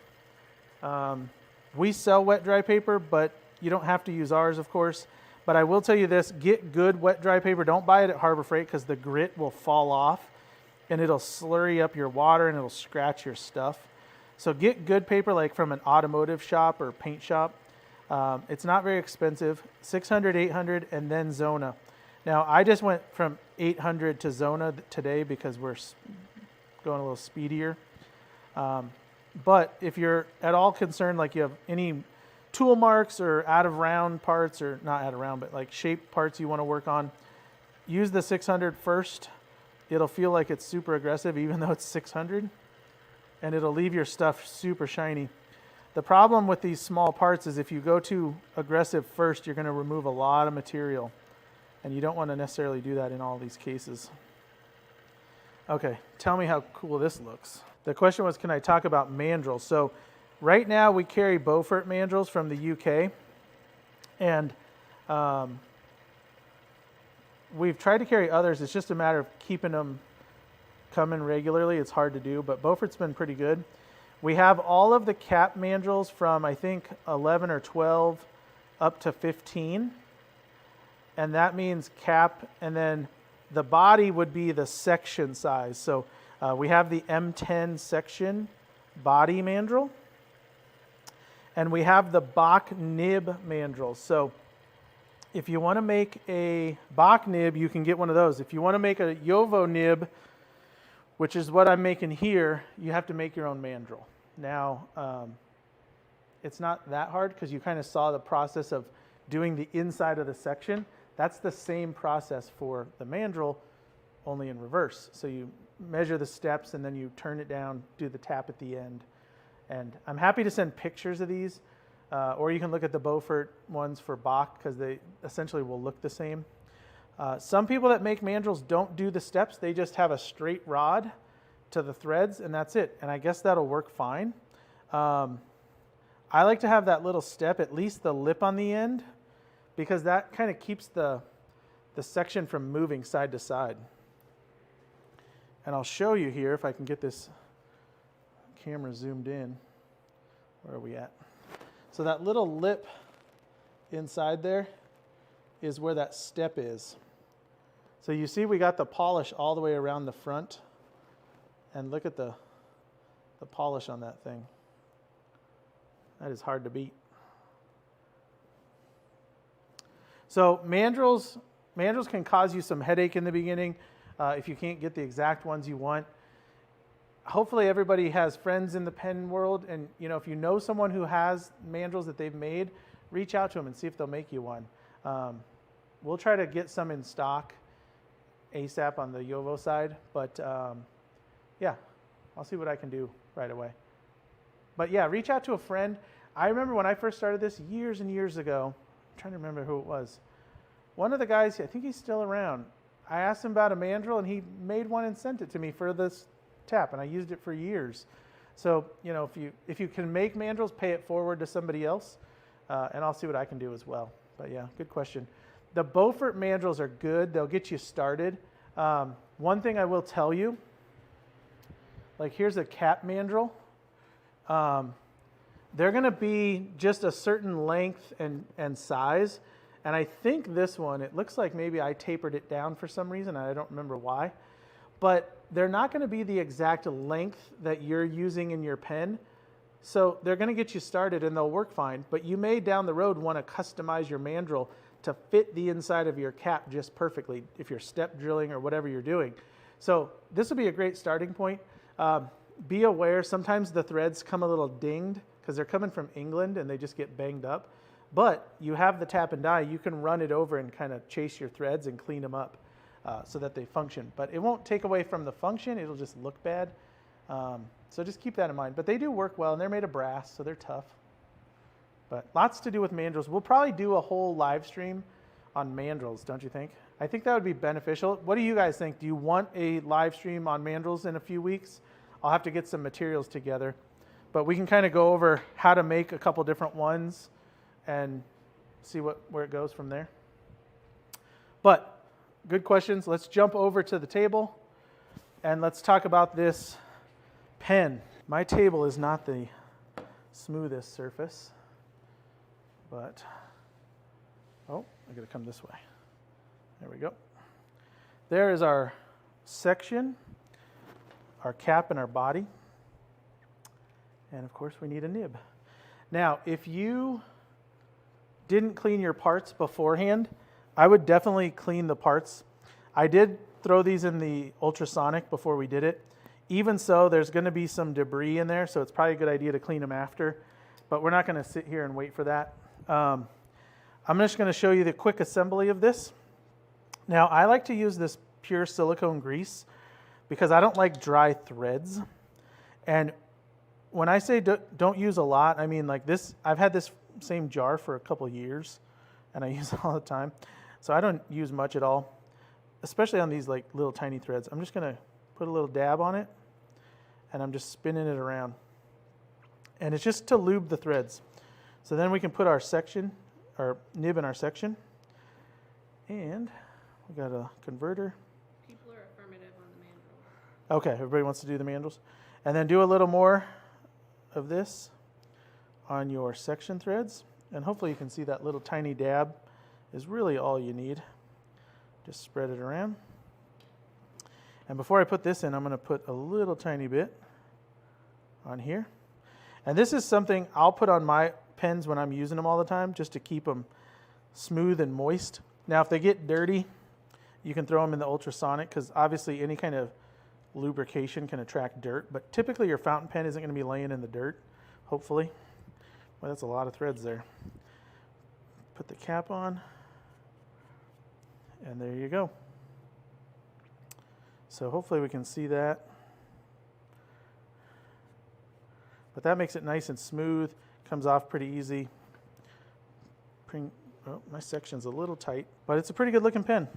We sell wet dry paper, but you don't have to use ours, of course. But I will tell you this, get good wet dry paper. Don't buy it at Harbor Freight because the grit will fall off and it'll slurry up your water and it'll scratch your stuff. So get good paper like from an automotive shop or paint shop. It's not very expensive, 600, 800, and then Zona. Now, I just went from 800 to Zona today because we're going a little speedier. But if you're at all concerned, like you have any tool marks or out of round parts, or not out of round, but like shaped parts you want to work on, use the 600 first. It'll feel like it's super aggressive even though it's 600, and it'll leave your stuff super shiny. The problem with these small parts is if you go too aggressive first, you're going to remove a lot of material, and you don't want to necessarily do that in all these cases. Okay, tell me how cool this looks. The question was, can I talk about mandrels? So right now we carry Beaufort mandrels from the UK, and we've tried to carry others. It's just a matter of keeping them come in regularly, it's hard to do, but Beaufort's been pretty good. We have all of the cap mandrels from, I think, 11 or 12 up to 15. And that means cap, and then the body would be the section size. So we have the M10 section body mandrel. And we have the Bach nib mandrel. So if you want to make a Bach nib, you can get one of those. If you want to make a Jowo nib, which is what I'm making here, you have to make your own mandrel. Now, it's not that hard because you kind of saw the process of doing the inside of the section. That's the same process for the mandrel, only in reverse. So you measure the steps and then you turn it down, do the tap at the end. And I'm happy to send pictures of these, or you can look at the Beaufort ones for Bach because they essentially will look the same. Some people that make mandrels don't do the steps. They just have a straight rod to the threads and that's it. And I guess that'll work fine. I like to have that little step, at least the lip on the end, because that kind of keeps the section from moving side to side. And I'll show you here if I can get this camera zoomed in. Where are we at? So that little lip inside there is where that step is. So you see we got the polish all the way around the front, and look at the polish on that thing. That is hard to beat. So mandrels can cause you some headache in the beginning if you can't get the exact ones you want. Hopefully everybody has friends in the pen world, and if you know someone who has mandrels that they've made, reach out to them and see if they'll make you one. We'll try to get some in stock ASAP on the Jowo side, but yeah, I'll see what I can do right away. But yeah, reach out to a friend. I remember when I first started this years and years ago, I'm trying to remember who it was. One of the guys, I think he's still around, I asked him about a mandrel and he made one and sent it to me for this tap, and I used it for years. So, if you can make mandrels, pay it forward to somebody else, and I'll see what I can do as well. But yeah, good question. The Beaufort mandrels are good. They'll get you started. One thing I will tell you, like here's a cap mandrel. They're going to be just a certain length and size. And I think this one, it looks like maybe I tapered it down for some reason. I don't remember why. But they're not going to be the exact length that you're using in your pen. So they're going to get you started and they'll work fine. But you may down the road want to customize your mandrel to fit the inside of your cap just perfectly if you're step drilling or whatever you're doing. So this will be a great starting point. Be aware, sometimes the threads come a little dinged because they're coming from England and they just get banged up. But you have the tap and die, you can run it over and kind of chase your threads and clean them up so that they function. But it won't take away from the function, it'll just look bad. So just keep that in mind. But they do work well and they're made of brass, so they're tough. But lots to do with mandrels. We'll probably do a whole live stream on mandrels, don't you think? I think that would be beneficial. What do you guys think? Do you want a live stream on mandrels in a few weeks? I'll have to get some materials together. But we can kind of go over how to make a couple different ones and see where it goes from there. But good questions. Let's jump over to the table and let's talk about this pen. My table is not the smoothest surface, but, oh, I gotta come this way. There we go. There is our section, our cap and our body. And of course we need a nib. Now, if you didn't clean your parts beforehand, I would definitely clean the parts. I did throw these in the ultrasonic before we did it. Even so, there's going to be some debris in there, so it's probably a good idea to clean them after. But we're not going to sit here and wait for that. I'm just going to show you the quick assembly of this. Now, I like to use this pure silicone grease because I don't like dry threads. And when I say don't use a lot, I mean like this. I've had this same jar for a couple years, and I use it all the time. So I don't use much at all, especially on these like little tiny threads. I'm just going to put a little dab on it, and I'm just spinning it around. And it's just to lube the threads. So then we can put our section, our nib in our section. And we got a converter. People are affirmative on the mandrel. Okay, everybody wants to do the mandrels. And then do a little more of this on your section threads. And hopefully you can see that little tiny dab is really all you need. Just spread it around. And before I put this in, I'm going to put a little tiny bit on here. And this is something I'll put on my pens when I'm using them all the time, just to keep them smooth and moist. Now, if they get dirty, you can throw them in the ultrasonic, because obviously any kind of lubrication can attract dirt. But typically your fountain pen isn't going to be laying in the dirt, hopefully. Well, that's a lot of threads there. Put the cap on. And there you go. So hopefully we can see that. But that makes it nice and smooth. Comes off pretty easy. Oh, my section's a little tight, but it's a pretty good looking pen.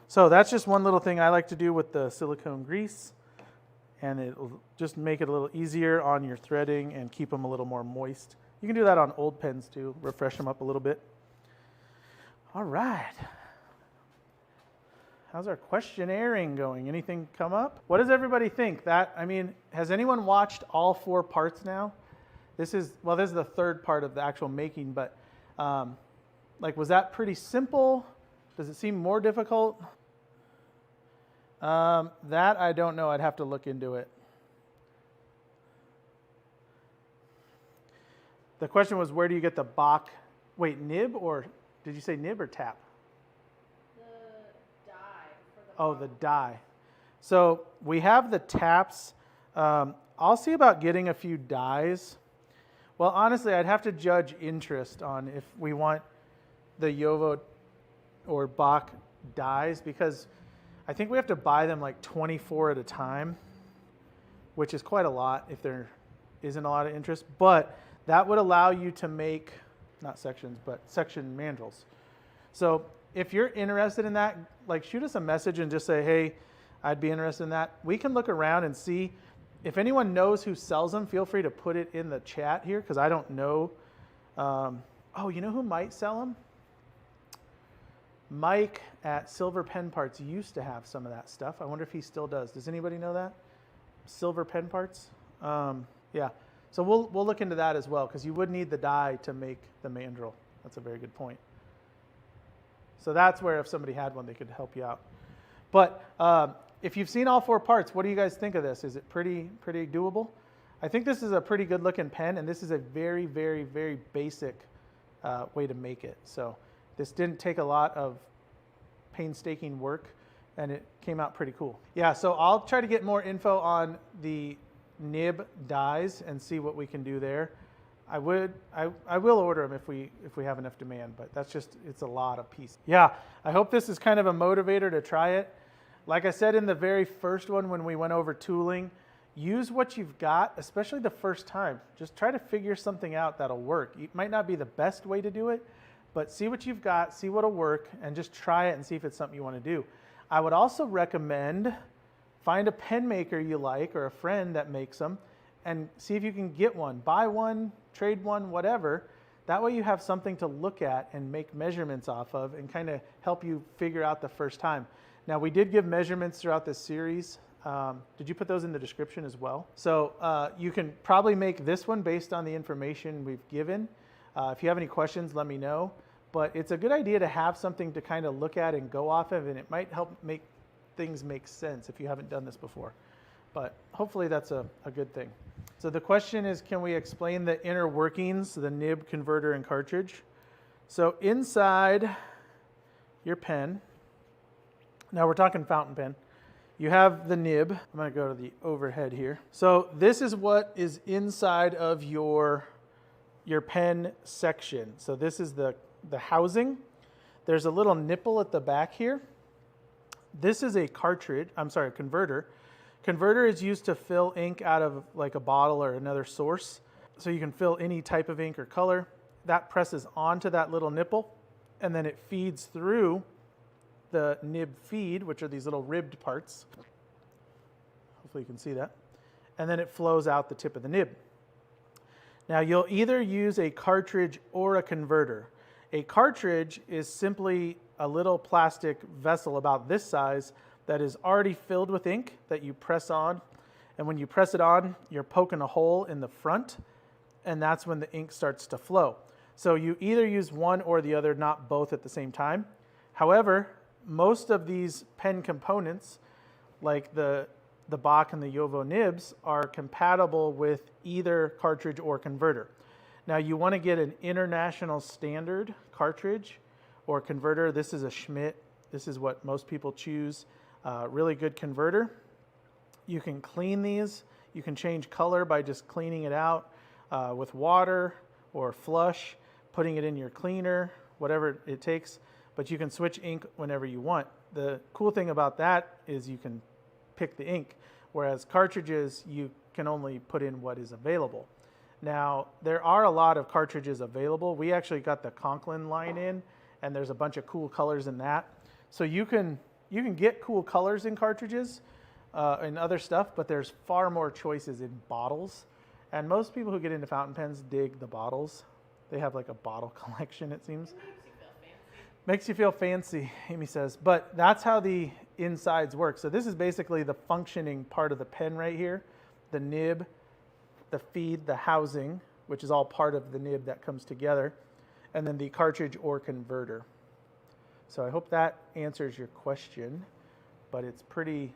So that's just one little thing I like to do with the silicone grease. And it'll just make it a little easier on your threading and keep them a little more moist. You can do that on old pens too. Refresh them up a little bit. All right. How's our questionnaire going? Anything come up? What does everybody think? Has anyone watched all 4 parts now? This is the third part of the actual making, but was that pretty simple? Does it seem more difficult? That I don't know. I'd have to look into it. The question was, where do you get the Bach? Wait, nib, or did you say nib or tap? The die. Oh, the die. So we have the taps. I'll see about getting a few dies. Well, honestly, I'd have to judge interest on if we want the Jowo or Bach dies, because I think we have to buy them like 24 at a time, which is quite a lot if there isn't a lot of interest. But that would allow you to make, not sections, but section mandrels. So if you're interested in that, shoot us a message and just say, hey, I'd be interested in that. We can look around and see. If anyone knows who sells them, feel free to put it in the chat here, because I don't know. Oh, you know who might sell them? Mike at Silver Pen Parts used to have some of that stuff. I wonder if he still does. Does anybody know that? Silver Pen Parts? Yeah. So we'll look into that as well, because you would need the die to make the mandrel. That's a very good point. So that's where if somebody had one, they could help you out. But if you've seen all 4 parts, what do you guys think of this? Is it pretty doable? I think this is a pretty good looking pen, and this is a very, very, very basic way to make it. So this didn't take a lot of painstaking work, and it came out pretty cool. Yeah, so I'll try to get more info on the nib dies and see what we can do there. I will order them if we have enough demand, but it's a lot of pieces. Yeah, I hope this is kind of a motivator to try it. Like I said in the very first one when we went over tooling, use what you've got, especially the first time. Just try to figure something out that'll work. It might not be the best way to do it, but see what you've got, see what'll work, and just try it and see if it's something you want to do. I would also recommend find a pen maker you like or a friend that makes them and see if you can get one. Buy one, trade one, whatever. That way you have something to look at and make measurements off of and kind of help you figure out the first time. Now, we did give measurements throughout this series. Did you put those in the description as well? So you can probably make this one based on the information we've given. If you have any questions, let me know. But it's a good idea to have something to kind of look at and go off of, and it might help make things make sense if you haven't done this before. But hopefully that's a good thing. So the question is, can we explain the inner workings, the nib, converter, and cartridge? So inside your pen, now we're talking fountain pen, you have the nib. I'm going to go to the overhead here. So this is what is inside of your pen section. So this is the housing. There's a little nipple at the back here. This is a converter. Converter is used to fill ink out of like a bottle or another source. So you can fill any type of ink or color. That presses onto that little nipple, and then it feeds through the nib feed, which are these little ribbed parts. Hopefully you can see that. And then it flows out the tip of the nib. Now you'll either use a cartridge or a converter. A cartridge is simply a little plastic vessel about this size that is already filled with ink that you press on. And when you press it on, you're poking a hole in the front, and that's when the ink starts to flow. So you either use one or the other, not both at the same time. However, most of these pen components, like the Bach and the Jowo nibs, are compatible with either cartridge or converter. Now you want to get an international standard cartridge or converter. This is a Schmidt. This is what most people choose. Really good converter. You can clean these. You can change color by just cleaning it out with water or flush, putting it in your cleaner, whatever it takes. But you can switch ink whenever you want. The cool thing about that is you can pick the ink, whereas cartridges, you can only put in what is available. Now, there are a lot of cartridges available. We actually got the Conklin line in, and there's a bunch of cool colors in that. So you can get cool colors in cartridges and other stuff, but there's far more choices in bottles. And most people who get into fountain pens dig the bottles. They have like a bottle collection, it seems. Makes you feel fancy, Amy says. But that's how the insides work. So this is basically the functioning part of the pen right here. The nib, the feed, the housing, which is all part of the nib that comes together, and then the cartridge or converter. So I hope that answers your question, but it's pretty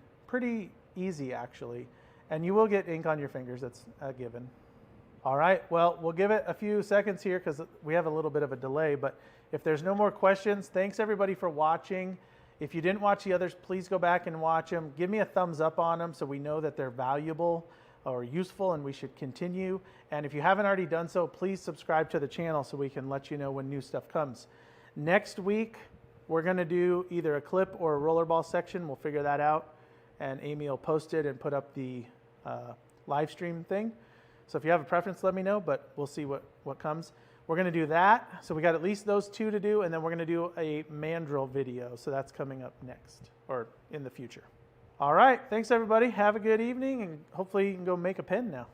easy actually. And you will get ink on your fingers, that's a given. All right, well, we'll give it a few seconds here because we have a little bit of a delay, but if there's no more questions, thanks everybody for watching. If you didn't watch the others, please go back and watch them. Give me a thumbs up on them so we know that they're valuable or useful and we should continue. And if you haven't already done so, please subscribe to the channel so we can let you know when new stuff comes. Next week, we're gonna do either a clip or a rollerball section. We'll figure that out. And Amy will post it and put up the live stream thing. So if you have a preference, let me know, but we'll see what comes. We're gonna do that. So we got at least those two to do, and then we're gonna do a mandrel video. So that's coming up next, or in the future. All right, thanks everybody. Have a good evening, and hopefully you can go make a pen now.